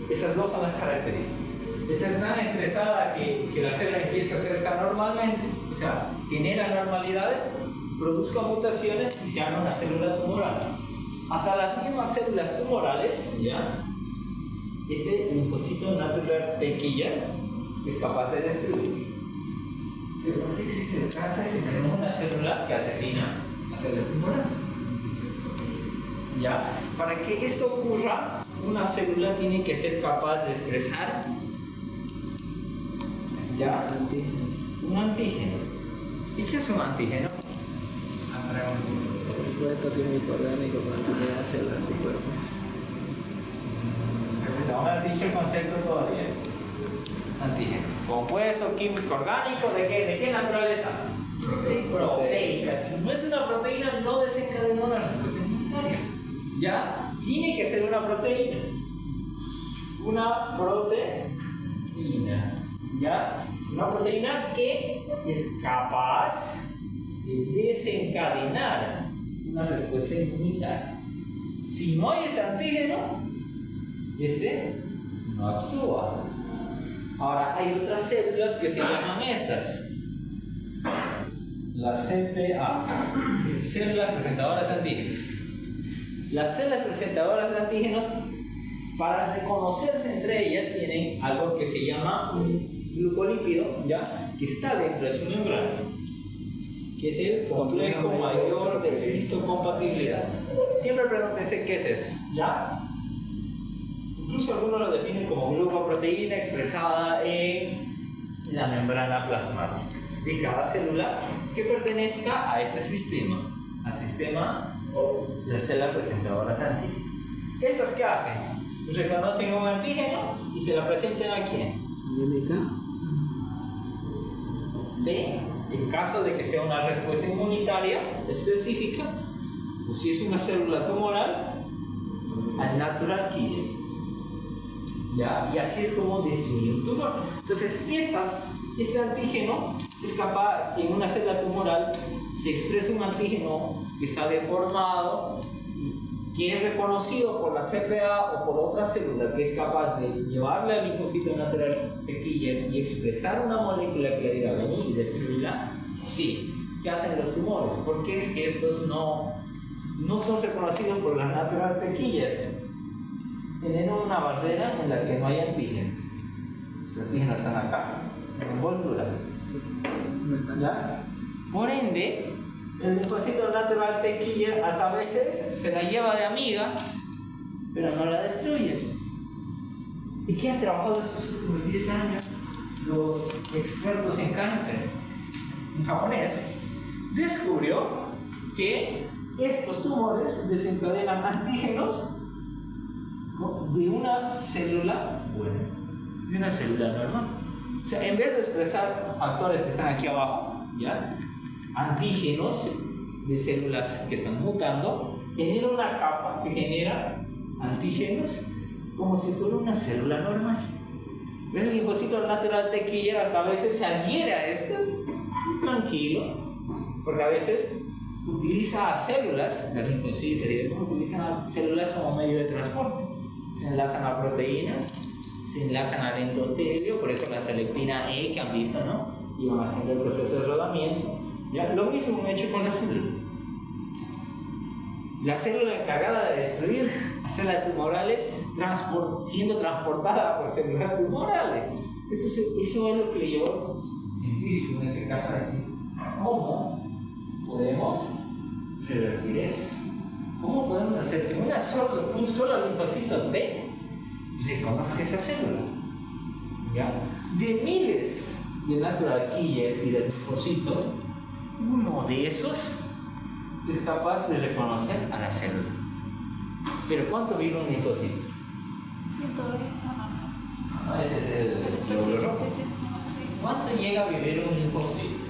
Esas dos son las características. De ser tan estresada que la célula empiece a hacerse anormalmente, o sea, genera anormalidades, produzca mutaciones y se haga una célula tumoral. Hasta las mismas células tumorales, ¿ya? Este linfocito natural T killer es capaz de destruir. Pero ¿por qué existe el cáncer si tenemos una célula que asesina a células tumorales? ¿Ya? Para que esto ocurra, una célula tiene que ser capaz de expresar, ¿ya? Un antígeno. ¿Y qué es un antígeno? Compuesto químico orgánico con actividad de células anticuerpos. No me has dicho el concepto todavía. Antígeno. Compuesto químico orgánico, ¿de qué? ¿De qué naturaleza? Proteica. Si no es una proteína, no desencadena una respuesta inmunitaria. ¿Ya? Tiene que ser una proteína. Una proteína. ¿Ya? Es una proteína que es capaz de desencadenar una respuesta inmunitaria. Si no hay este antígeno, este no actúa. Ahora hay otras células que se llaman estas, las CPA, células presentadoras de antígenos. Las células presentadoras de antígenos, para reconocerse entre ellas, tienen algo que se llama un glucolípido, ¿ya? Que está dentro de su membrana, que es el complejo mayor de histocompatibilidad. Siempre pregúntense qué es eso, ¿ya? Incluso algunos lo definen como glucoproteína expresada en la membrana plasmática de cada célula que pertenezca a este sistema, al sistema de células presentadoras de antígenos. ¿Estas qué hacen? Reconocen un antígeno y se la presentan a quién. En caso de que sea una respuesta inmunitaria específica, o si es una célula tumoral, al natural killer. ¿Ya? Y así es como destruye un tumor. Entonces, este antígeno es capaz, en una célula tumoral, se expresa un antígeno que está deformado, que es reconocido por la CPA o por otra célula que es capaz de llevarle al linfocito natural killer y expresar una molécula que le diga venir y destruirla. Sí. ¿Qué hacen los tumores? Porque es que estos no son reconocidos por la natural killer. Tienen una barrera en la que no hay antígenos. Los antígenos están acá, en la envoltura. ¿Ya? Por ende, el linfocito natural T killer hasta a veces se la lleva de amiga, pero no la destruye. ¿Y qué han trabajado estos últimos 10 años los expertos en cáncer? Un japonés descubrió que estos tumores desencadenan antígenos de una célula buena, de una célula normal. O sea, en vez de expresar factores que están aquí abajo, ¿ya? Antígenos de células que están mutando, genera una capa que genera antígenos como si fuera una célula normal. El linfocito natural T killer hasta a veces se adhiere a estos, tranquilo, porque a veces utiliza células, los linfocitos y demás utilizan células como medio de transporte. Se enlazan a proteínas, se enlazan al endotelio, por eso la selectina E que han visto, ¿no? Y van haciendo el proceso de rodamiento. ¿Ya? Lo mismo han hecho con la célula. La célula encargada de destruir a células tumorales siendo transportada por células tumorales. Entonces, eso es lo que le llevó a los científicos, en este caso, a decir, ¿cómo podemos revertir eso? ¿Cómo podemos hacer que un solo linfocito T reconozca esa célula? ¿Ya? De miles del natural killer y del linfocitos, uno de esos es capaz de reconocer a la célula. Pero ¿cuánto vive un linfocito? 120. Ah, ese es el glóbulo rojo. ¿Cuánto llega a vivir un linfocito?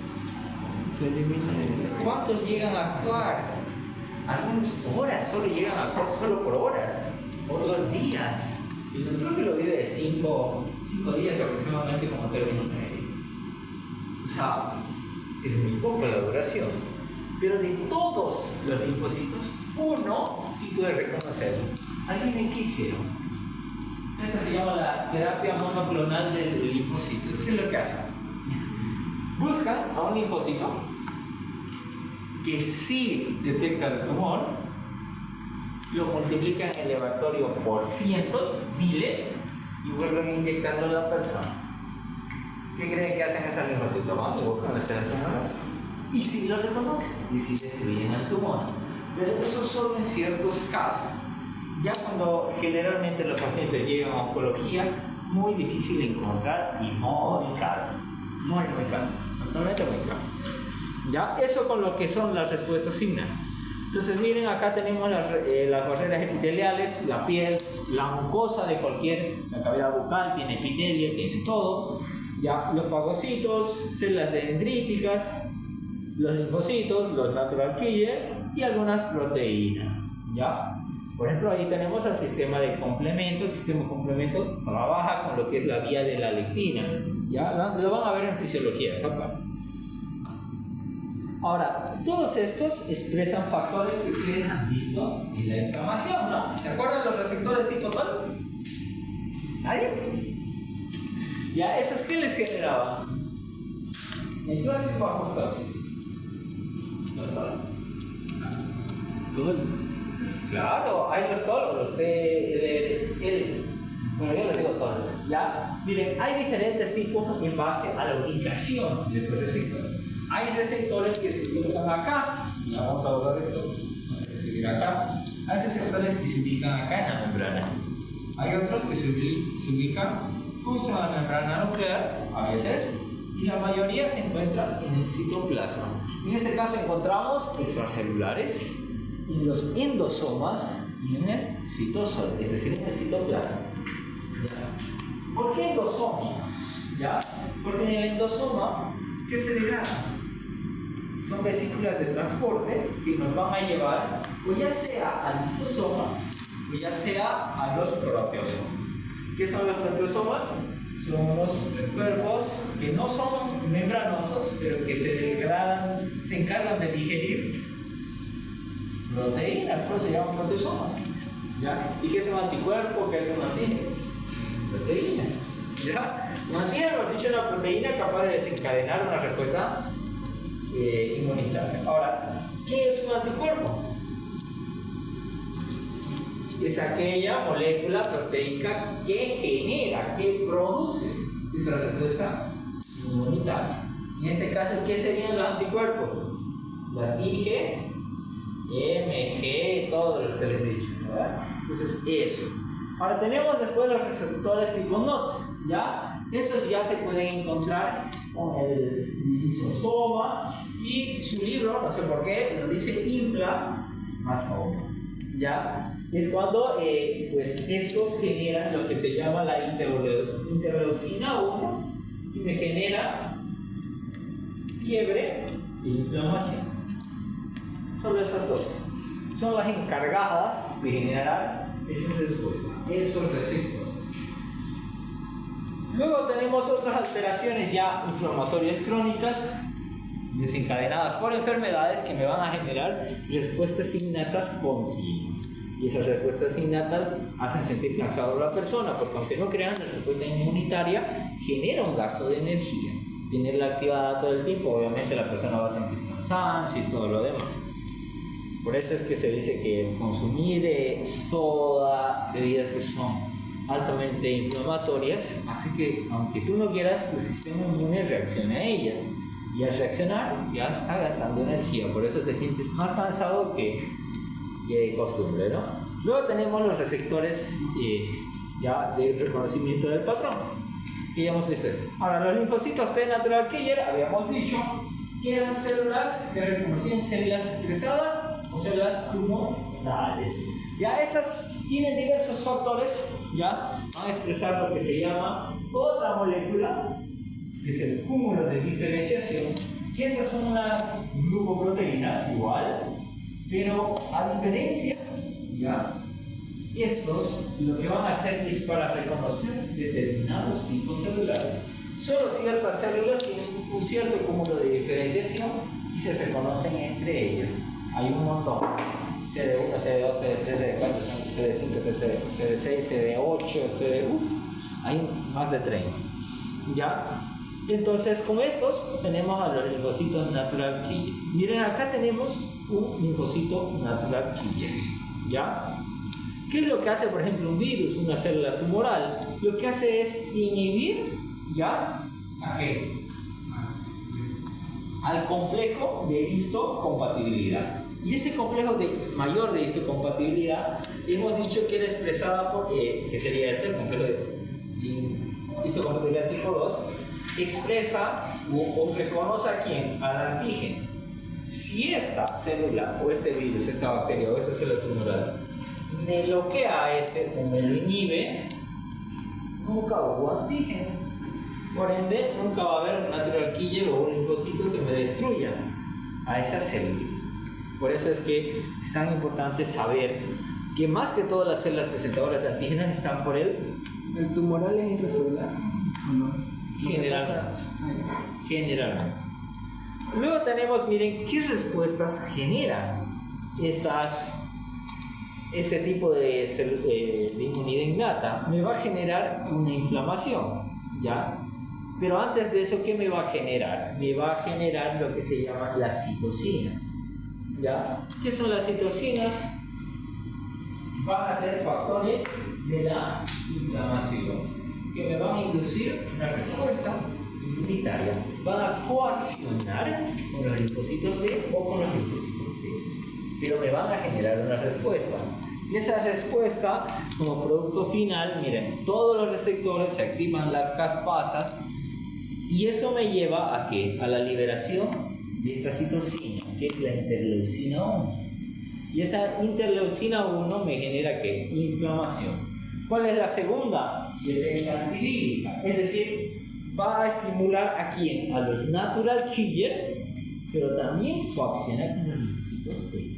Se elimina. ¿Cuántos llegan a actuar? Algunas horas, solo llegan a actuar solo por horas, o 2 días. Y creo que lo vive de 5 días aproximadamente como término medio. O sea, es muy poco la duración. Pero de todos los linfocitos, uno sí puede reconocerlo. ¿Alguien qué hicieron? Esta se llama la terapia monoclonal del linfocito. ¿Qué es lo que hacen? Buscan a un linfocito que sí detecta el tumor, lo multiplican en el laboratorio por cientos, miles, y vuelven a inyectarlo a la persona. ¿Qué creen que hacen esos linfocitos? Van y buscan ese tumor. Y si lo reconocen, y si destruyen el tumor. Pero eso solo en ciertos casos. Ya cuando generalmente los pacientes llegan a oncología, muy difícil de encontrar y muy caro. Muy caro. Actualmente muy caro. Ya, eso con lo que son las respuestas innatas. Entonces miren, acá tenemos las barreras epiteliales, la piel, la mucosa de la cavidad bucal tiene epitelio, tiene todo. Ya, los fagocitos, células dendríticas, los linfocitos, los natural killer y algunas proteínas. ¿Ya? Por ejemplo, ahí tenemos el sistema de complemento. El sistema de complemento trabaja con lo que es la vía de la lectina. ¿Ya? Lo van a ver en fisiología, esa parte. Ahora, todos estos expresan factores que ustedes han visto en la inflamación, ¿no? ¿Se acuerdan de los receptores tipo TOL? ¿Nadie? ¿Ya? ¿Esos qué les generaban? En clases bajo clase. Los TOL. Gol. Claro, hay los TOL, los TLL. Bueno, yo les digo TOL. ¿Ya? Miren, hay diferentes tipos en base a la ubicación de estos receptores. Hay receptores que se ubican acá, y vamos a doblar esto, vamos a escribir acá. Hay receptores que se ubican acá en la membrana. Hay otros que se ubican justo en la membrana nuclear, a veces, y la mayoría se encuentran en el citoplasma. En este caso encontramos extracelulares, en los endosomas y en el citosol, es decir, en el citoplasma. ¿Ya? ¿Por qué endosomos? ¿Ya? Porque en el endosoma, ¿qué se degrada? Son vesículas de transporte que nos van a llevar o ya sea al lisosoma o ya sea a los proteosomas. ¿Qué son los proteosomas? Son unos cuerpos que no son membranosos, pero que se degradan, se encargan de digerir proteínas, por eso se llaman proteosomas. ¿Ya? ¿Y qué es un anticuerpo? ¿Qué es un antígeno? Proteínas. ¿Ya? Un antígeno, hemos dicho, una proteína capaz de desencadenar una respuesta inmunitaria. Ahora, ¿qué es un anticuerpo? Es aquella molécula proteica que genera, que produce esa respuesta inmunitaria. En este caso, ¿qué serían los anticuerpos? Las IG, MG, todos los que les he dicho, ¿verdad? Entonces, eso. Ahora tenemos después los receptores tipo NOT, ¿ya? Esos ya se pueden encontrar con el lisosoma y su libro, no sé por qué, lo dice inflamasoma, ¿ya? Es cuando pues estos generan lo que se llama la interleucina 1 y me genera fiebre e inflamación. Solo esas dos son las encargadas de generar esas respuestas, esos receptores. Luego tenemos otras alteraciones ya inflamatorias crónicas desencadenadas por enfermedades que me van a generar respuestas innatas continuas. Y esas respuestas innatas hacen sentir cansado a la persona, porque aunque no crean, la respuesta inmunitaria genera un gasto de energía. Tenerla activada todo el tiempo, obviamente la persona va a sentir cansancio y todo lo demás. Por eso es que se dice que consumir soda, bebidas que son altamente inflamatorias, así que aunque tú no quieras, tu sistema inmune reacciona a ellas, y al reaccionar ya está gastando energía, por eso te sientes más cansado que de costumbre, ¿no? Luego tenemos los receptores ya de reconocimiento del patrón. que ya hemos visto esto. Ahora, los linfocitos T natural killer, habíamos dicho que eran células que reconocían células estresadas o células tumorales. Ya estas tienen diversos factores, ya van a expresar lo que se llama otra molécula, que es el cúmulo de diferenciación, y estas son una glucoproteína igual, pero a diferencia, ya, estos lo que van a hacer es para reconocer determinados tipos celulares. Solo ciertas células tienen un cierto cúmulo de diferenciación y se reconocen entre ellos. Hay un montón. CD1, CD2, CD3, CD4, CD5, CD6, CD8, hay más de 30. ¿Ya? Entonces, con estos tenemos a los linfocitos natural killer. Miren, acá tenemos un linfocito natural killer. ¿Ya? ¿Qué es lo que hace, por ejemplo, un virus, una célula tumoral? Lo que hace es inhibir, ¿ya? ¿A qué? Al complejo de histocompatibilidad. Y ese complejo mayor de histocompatibilidad, hemos dicho que era expresada por que sería el complejo de histocompatibilidad tipo 2, expresa o reconoce a quién, al antígeno. Si esta célula o este virus, esta bacteria o esta célula tumoral me bloquea a este o me lo inhibe, nunca hubo antígeno. Por ende, nunca va a haber un natural killer o un linfocito que me destruya a esa célula. Por eso es que es tan importante saber que más que todas las células presentadoras de antígenos están por él. ¿El tumoral es intracelular o no? Generalmente. Luego tenemos, miren, qué respuestas generan este tipo de inmunidad innata. Me va a generar una inflamación, ¿ya? Pero antes de eso, ¿qué me va a generar? Me va a generar lo que se llaman las citocinas, ¿ya? ¿Qué son las citocinas? Van a ser factores de la inflamación que me van a inducir una respuesta inmunitaria. Van a coaccionar con los linfocitos B o con los linfocitos T, pero me van a generar una respuesta. Y esa respuesta, como producto final, miren, todos los receptores se activan las caspasas y eso me lleva a ¿qué? A la liberación de esta citocina, que es la interleucina 1. Y esa interleucina 1 me genera ¿qué? Inflamación. ¿Cuál es la segunda? Defensa antivírica. Es decir, va a estimular a quién? A los natural killer, pero también coacciona con los linfocitos T.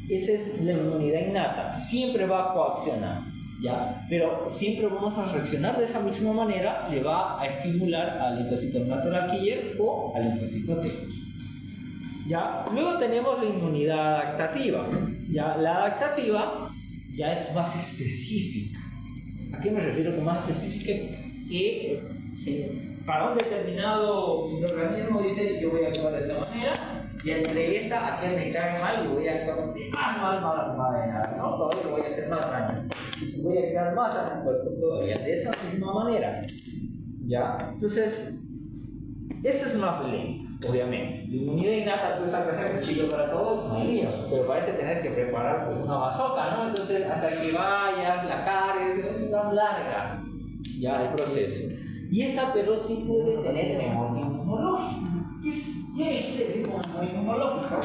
Esa es la inmunidad innata. Siempre va a coaccionar, ¿ya? Pero siempre vamos a reaccionar de esa misma manera. Le va a estimular al linfocito natural killer o al linfocito T. ¿Ya? Luego tenemos la inmunidad adaptativa. ¿Ya? La adaptativa ya es más específica. ¿A qué me refiero con más específica? Que para un determinado organismo dice yo voy a actuar de esta manera y entre esta a que me cae mal yo voy a actuar de más mal manera, ¿no? Todavía lo voy a hacer más daño. Y si voy a crear más anticuerpos todavía de esa misma manera. ¿Ya? Entonces, esto es más lento, obviamente. La inmunidad innata, tú sacas el cuchillo para todos, no hay lío. Pero para eso tenés que preparar pues, una bazooka, ¿no? Entonces, hasta que vayas, la cargues, es más larga ya el proceso. Y esta, pero sí puede tener memoria inmunológica. ¿Qué me quiere decir con memoria inmunológica?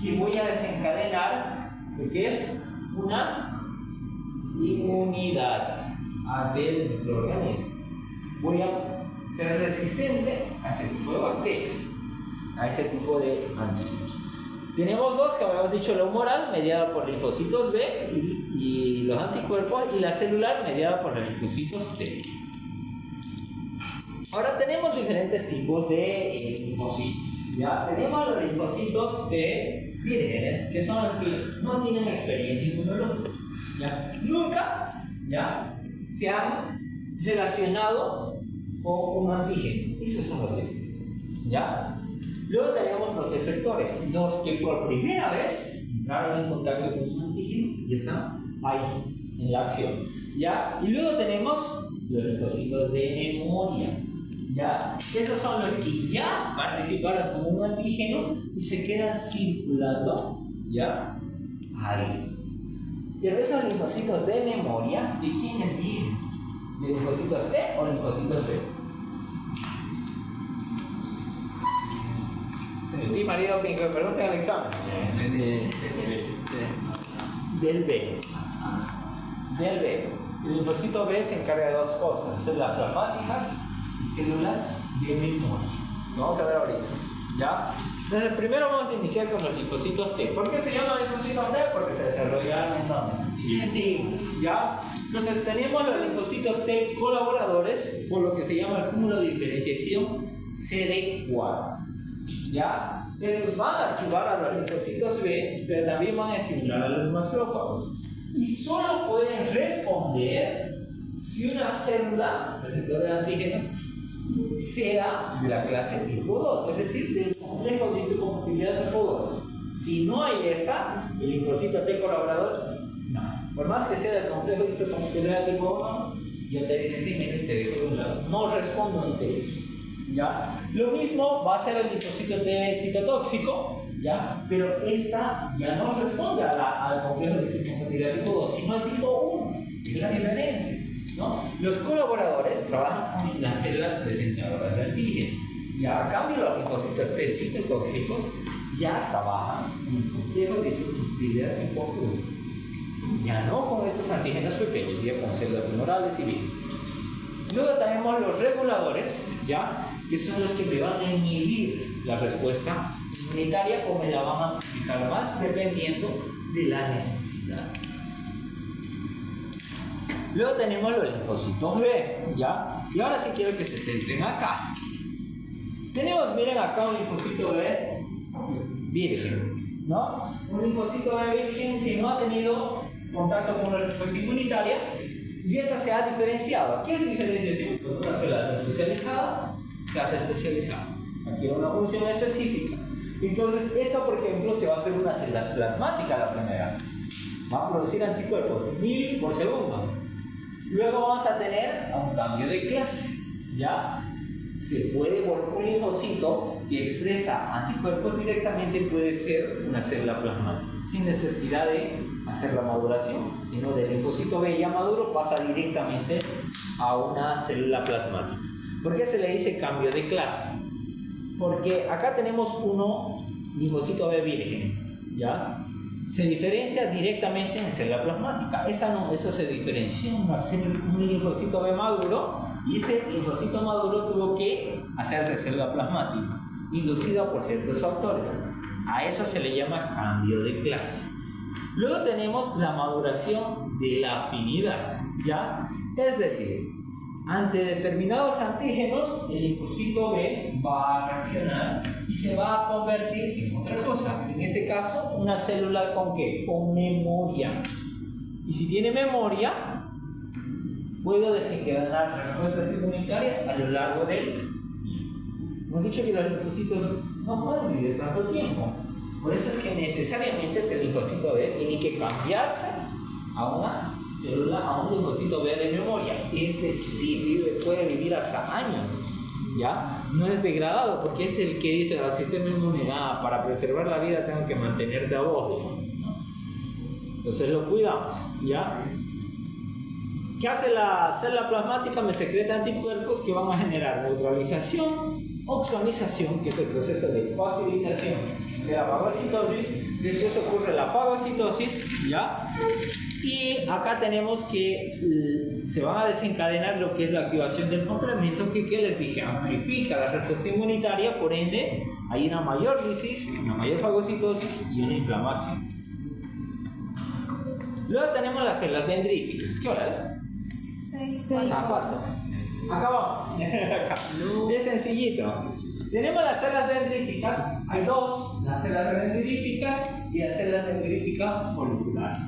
Que voy a desencadenar lo que es una inmunidad del microorganismo. Voy a ser resistente a ese tipo de bacterias, a ese tipo de antígenos. Tenemos dos que habíamos dicho: la humoral, mediada por linfocitos B y los anticuerpos, y la celular, mediada por los linfocitos T. Ahora tenemos diferentes tipos de linfocitos. ¿Ya? Tenemos los linfocitos T vírgenes, que son los que no tienen experiencia inmunológica. ¿Ya? Nunca se han relacionado con un antígeno. Esos son los vírgenes. ¿Ya? Luego tenemos los efectores, los que por primera vez entraron en contacto con un antígeno y están ahí, en la acción. ¿Ya? Y luego tenemos los linfocitos de memoria. ¿Ya? Esos son los que ya participaron con un antígeno y se quedan circulando, ¿ya? Ahí. Pero esos linfocitos de memoria, ¿de quiénes vienen? ¿De linfocitos T o linfocitos B? ti, marido, que pregunten al examen. Del B. Del B. El linfocito B se encarga de dos cosas: células plasmáticas y células de memoria. Lo vamos a ver ahorita. ¿Ya? Entonces, primero vamos a iniciar con los linfocitos T. ¿Por qué se llaman linfocitos T? Porque se desarrollaron en donde. ¿Ya? Entonces, tenemos los linfocitos T colaboradores, por lo que se llama el cúmulo de diferenciación CD4. ¿Ya? Estos van a activar a los linfocitos B, pero también van a estimular a los macrófagos. Y solo pueden responder si una célula receptora de antígenos sea de la clase tipo 2, es decir, del complejo de histocompatibilidad tipo 2. Si no hay esa, el linfocito T colaborador, no. Por más que sea del complejo de histocompatibilidad tipo 1, yo te discrimino y te dejo de un lado. No respondo ante eso. ¿Ya? Lo mismo va a ser el linfocito T citotóxico, ¿ya? Pero esta ya no responde al complejo de histocompatibilidad tipo 2, sino al tipo 1. Es la diferencia, ¿no? Los colaboradores trabajan con las células presentadoras de antígeno. Ya, a cambio, los linfocitos T citotóxicos ya trabajan con el complejo de histocompatibilidad tipo 1. Ya no con estos antígenos pequeños, ya con células tumorales y virus. Luego tenemos los reguladores, ¿ya? Que son los que me van a inhibir la respuesta inmunitaria o me la van a amplificar más dependiendo de la necesidad. Luego tenemos los linfocitos B, ¿ya? Y ahora sí quiero que se centren acá. Tenemos, miren acá, un linfocito B virgen, ¿no? Un linfocito B virgen que no ha tenido contacto con la respuesta inmunitaria y esa se ha diferenciado. ¿Qué es diferenciación? Cuando una célula especializada se hace especializada. Adquiere una función específica. Entonces, esta, por ejemplo, se va a hacer una célula plasmática la primera. Va a producir anticuerpos 1000 por segundo. Luego vamos a tener un cambio de clase. ¿Ya? Se puede volver un linfocito que expresa anticuerpos directamente, puede ser una célula plasmática, sin necesidad de hacer la maduración, sino del linfocito B ya maduro pasa directamente a una célula plasmática. ¿Por qué se le dice cambio de clase? Porque acá tenemos uno linfocito B virgen, ¿ya? Se diferencia directamente en célula plasmática. Esta no, esta se diferencia en un linfocito B maduro, y ese linfocito maduro tuvo que hacerse célula plasmática, inducida por ciertos factores. A eso se le llama cambio de clase. Luego tenemos la maduración de la afinidad, ¿ya? Es decir, ante determinados antígenos, el linfocito B va a reaccionar y se va a convertir en otra cosa. En este caso, una célula ¿con qué? Con memoria. Y si tiene memoria, puedo desencadenar respuestas inmunitarias a lo largo del día. Hemos dicho que los linfocitos no pueden vivir tanto tiempo. Por eso es que necesariamente este linfocito B tiene que cambiarse a una célula, a un linfocito B de memoria. Este sí puede vivir hasta años, ¿ya? No es degradado porque es el que dice al sistema inmune, para preservar la vida tengo que mantenerte a vos, ¿no? Entonces lo cuidamos, ¿ya? ¿Qué hace la célula plasmática? Me secreta anticuerpos que van a generar neutralización, opsonización, que es el proceso de facilitación de la fagocitosis. Después ocurre la fagocitosis, ¿ya? Y acá tenemos que se van a desencadenar lo que es la activación del complemento que les dije, amplifica la respuesta inmunitaria, por ende hay una mayor lisis, una mayor fagocitosis y una inflamación. Luego tenemos las células dendríticas. ¿Qué hora es? 6. Falta. Acá vamos. Es sencillito. Tenemos las células dendríticas. Hay dos, las células dendríticas y las células dendríticas foliculares.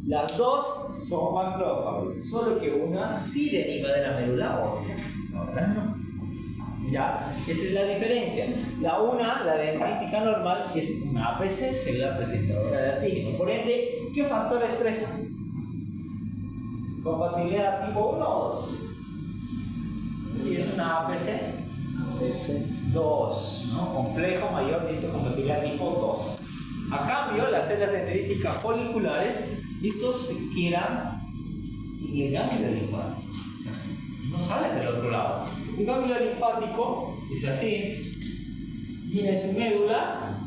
Las dos son macrófagos, solo que una sí deriva de la médula ósea, la otra no. ¿Ya? Esa es la diferencia. La dendrítica normal, es una APC, célula presentadora de antígeno. Por ende, ¿qué factor expresa? ¿Compatibilidad tipo 1 o 2? Si es una APC, APC 2, ¿no? Complejo mayor de histocompatibilidad tipo 2. A cambio, las células dendríticas foliculares, estos se quedan en el ganglio linfático, o sea, no salen del otro lado. El ganglio linfático es así, tiene su médula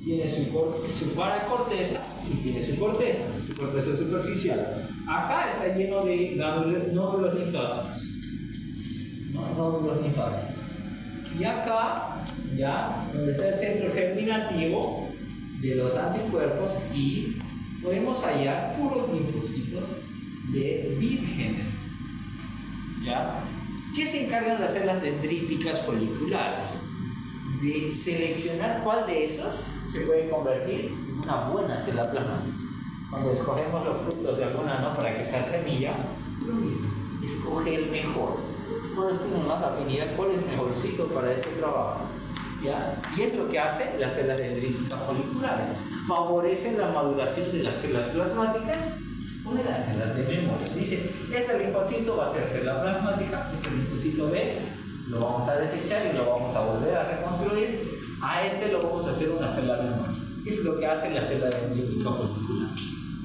tiene su paracorteza y tiene su corteza superficial. Acá está lleno de nódulos linfáticos. Nódulos linfáticos. Y acá, ya, donde está el centro germinativo de los anticuerpos, y podemos hallar puros linfocitos de vírgenes, ¿ya? ¿Qué se encargan de hacer las dendríticas foliculares? De seleccionar cuál de esos se puede convertir en una buena célula plasmática. Cuando escogemos los frutos de alguna, ¿no?, para que sea semilla, lo mismo, escoge el mejor. ¿Cuáles tienen más afinidad? ¿Cuál es mejorcito para este trabajo? ¿Ya? Y es lo que hace las células dendríticas foliculares. Favorecen la maduración de las células plasmáticas o de las células de memoria. Dice, este linfocito va a ser célula plasmática, este linfocito B lo vamos a desechar y lo vamos a volver a reconstruir. A este lo vamos a hacer una célula de memoria. Es lo que hace la célula dendrítica folicular.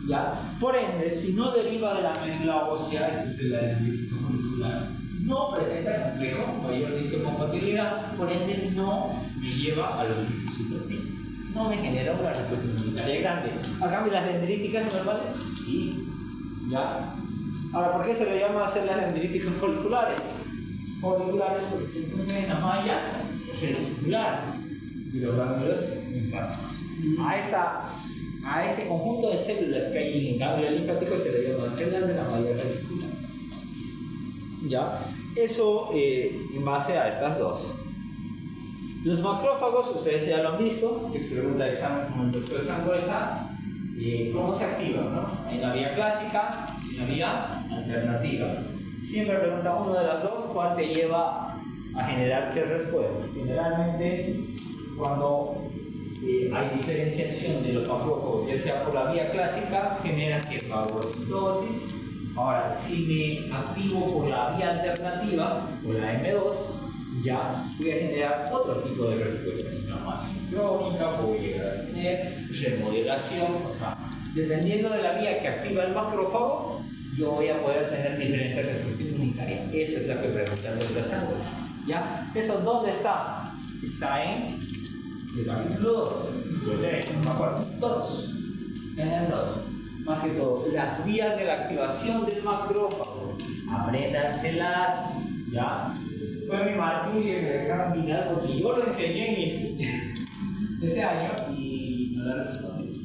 ¿Ya? Por ende, si no deriva de la médula ósea, esta célula dendrítica folicular no presenta complejo mayor histocompatibilidad, por ende no me lleva a los linfocitos T. No me genera una respuesta inmunitaria grande. A cambio, las dendríticas normales, sí. ¿Ya? Ahora, ¿por qué se le llama células dendríticas foliculares? Foliculares porque se encuentran en la malla reticular de los ganglios linfáticos. A ese conjunto de células que hay en ganglios linfáticos se le llama células de la malla reticular. ¿Ya? Eso en base a estas dos. Los macrófagos, ustedes ya lo han visto, que es pregunta de examen como el doctor Sangüesa, ¿cómo se activan? ¿No? Hay una vía clásica y una vía alternativa. Siempre pregunta uno de las dos, ¿cuál te lleva a generar qué respuesta? Generalmente, cuando hay diferenciación de los macrófagos, ya sea por la vía clásica, generan que fagocitosis. Ahora, si me activo por la vía alternativa, por la M2, ya voy a generar otro tipo de respuesta, inflamación crónica, puedo llegar a tener remodelación, o sea, dependiendo de la vía que activa el macrófago, yo voy a poder tener diferentes respuestas inmunitarias. Esa es la que preguntan los trazantes. ¿Ya? ¿Eso dónde está? Está en el capítulo 2. No me acuerdo. Todos. Tienen dos. Más que todo, las vías de la activación del macrófago. Apréndanselas. ¿Ya? Fue mi martirio en el examen final porque yo lo enseñé en ese año y no la respondí.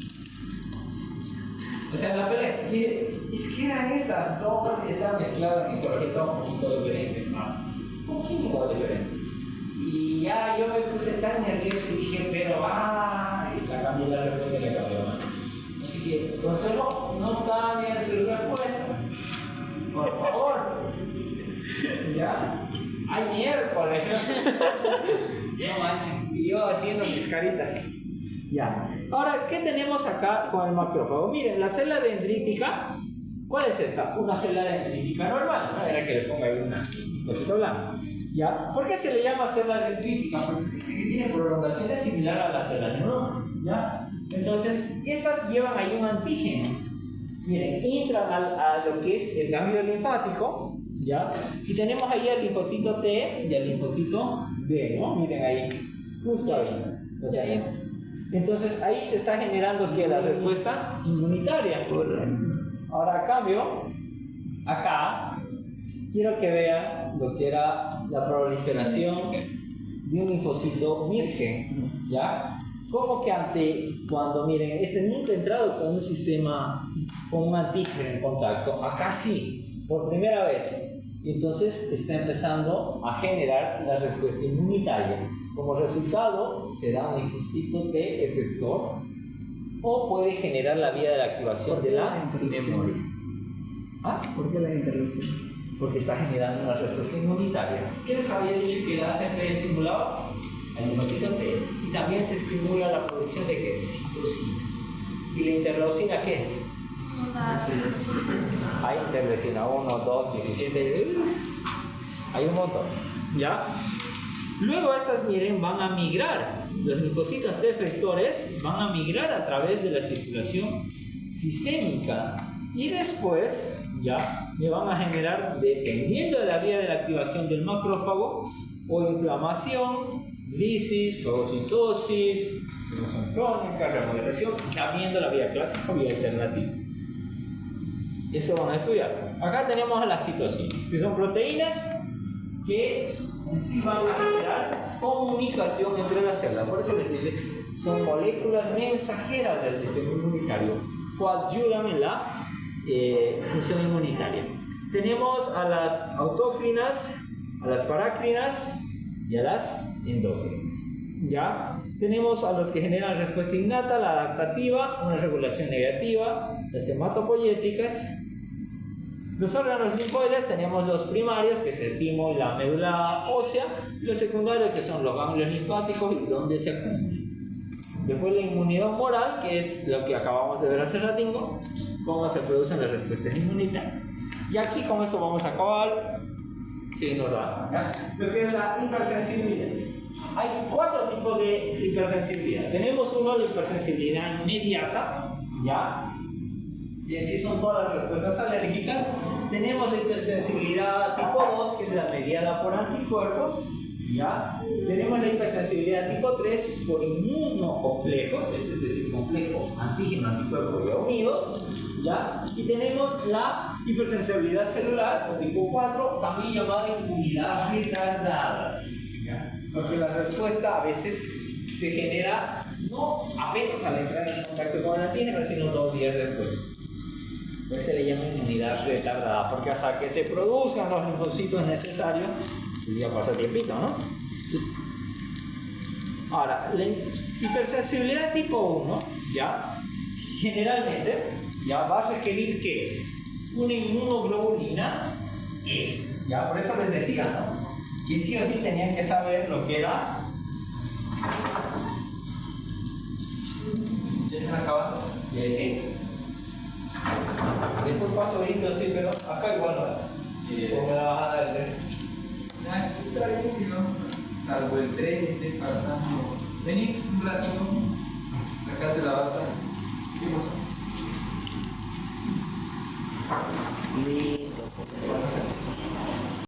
O sea, la pelea, es que eran estas dos y estaban mezcladas en histología un poquito diferente, ¿no? Un poquito diferente. Y ya yo me puse tan nervioso y dije, pero y la cambié la respuesta y la cambié mal. Así que, Consuelo, no cambien su respuesta. Por favor. ¿Ya? ¡Ay, miércoles! No manches, y yo haciendo mis caritas. Ya. Ahora, ¿qué tenemos acá con el macrófago? Miren, la célula dendrítica, ¿cuál es esta? Una célula dendrítica normal, ¿no? Era que le ponga ahí una cosita blanca. ¿Ya? ¿Por qué se le llama célula dendrítica? Porque es que tiene prolongaciones similares a las de las neuronas, ¿ya? Entonces, esas llevan ahí un antígeno. Miren, entran a lo que es el ganglio linfático, ¿ya? Y tenemos ahí el linfocito T y el linfocito D, ¿no? Miren ahí, justo ahí lo tenemos. Entonces ahí se está generando ¿qué? La respuesta inmunitaria. Ahora a cambio, acá quiero que vean lo que era la proliferación de un linfocito virgen, ¿ya? Como que cuando miren, este nunca ha entrado con un sistema, con un antígeno en contacto, acá sí, por primera vez. Y entonces está empezando a generar la respuesta inmunitaria. Como resultado, se da un linfocito T efector o puede generar la vía de la activación de la memoria. ¿Ah? ¿Por qué la interrupción? Porque está generando una respuesta inmunitaria. ¿Qué les había dicho que la ACP estimulaba? El linfocito T. Y también se estimula la producción de ¿qué? Citocinas. ¿Y la interleucina qué es? Hay interleucina 1, 2, 17, hay un montón, ¿ya? Luego estas, miren, van a migrar, los linfocitos T efectores van a migrar a través de la circulación sistémica y después, ya, me van a generar, dependiendo de la vía de la activación del macrófago, o inflamación, lisis, fagocitosis, Formación crónica, remodelación, ya viendo la vía clásica o vía alternativa. Eso van a estudiar. Acá tenemos a las citocinas, que son proteínas que en sí van a generar comunicación entre las células. Por eso les dice, son moléculas mensajeras del sistema inmunitario, coayudan en la función inmunitaria. Tenemos a las autócrinas, a las parácrinas y a las endócrinas. ¿Ya? Tenemos a los que generan respuesta innata, la adaptativa, una regulación negativa, las hematopoyéticas. Los órganos linfoides tenemos los primarios, que es el timo y la médula ósea, y los secundarios, que son los ganglios linfáticos y donde se acumulan. Después la inmunidad humoral, que es lo que acabamos de ver hace ratito, cómo se producen las respuestas inmunitarias. Y aquí con esto vamos a acabar. Sí, nos da. ¿Ya? Lo que es la hipersensibilidad. Hay 4 tipos de hipersensibilidad. Tenemos uno, la hipersensibilidad inmediata, ¿ya? Y así son todas las respuestas alérgicas. Tenemos la hipersensibilidad tipo 2, que es la mediada por anticuerpos, ¿ya? Tenemos la hipersensibilidad tipo 3 por inmunocomplejos, es decir, complejo antígeno, anticuerpo ya unidos, ¿ya? Y tenemos la hipersensibilidad celular, o tipo 4, también llamada inmunidad retardada, ¿ya? Porque la respuesta a veces se genera no apenas al entrar en contacto con el antígeno, sino 2 días después. Pues se le llama inmunidad retardada, porque hasta que se produzcan los linfocitos necesarios, pues ya pasa tiempito, ¿no? Ahora, la hipersensibilidad tipo 1, ¿ya? Generalmente, ya va a requerir que una inmunoglobulina E, ¿ya? Por eso les decía, ¿no? Que sí o sí tenían que saber lo que era. ¿Ya están acabando? Sí. Después paso viendo así, pero acá igual no. Sí. Pues me la vas a dar el 3. Aquí tranquilo, salvo el 3 esté pasando. Vení un ratito, sacate la bata. ¿Qué pasó? Listo.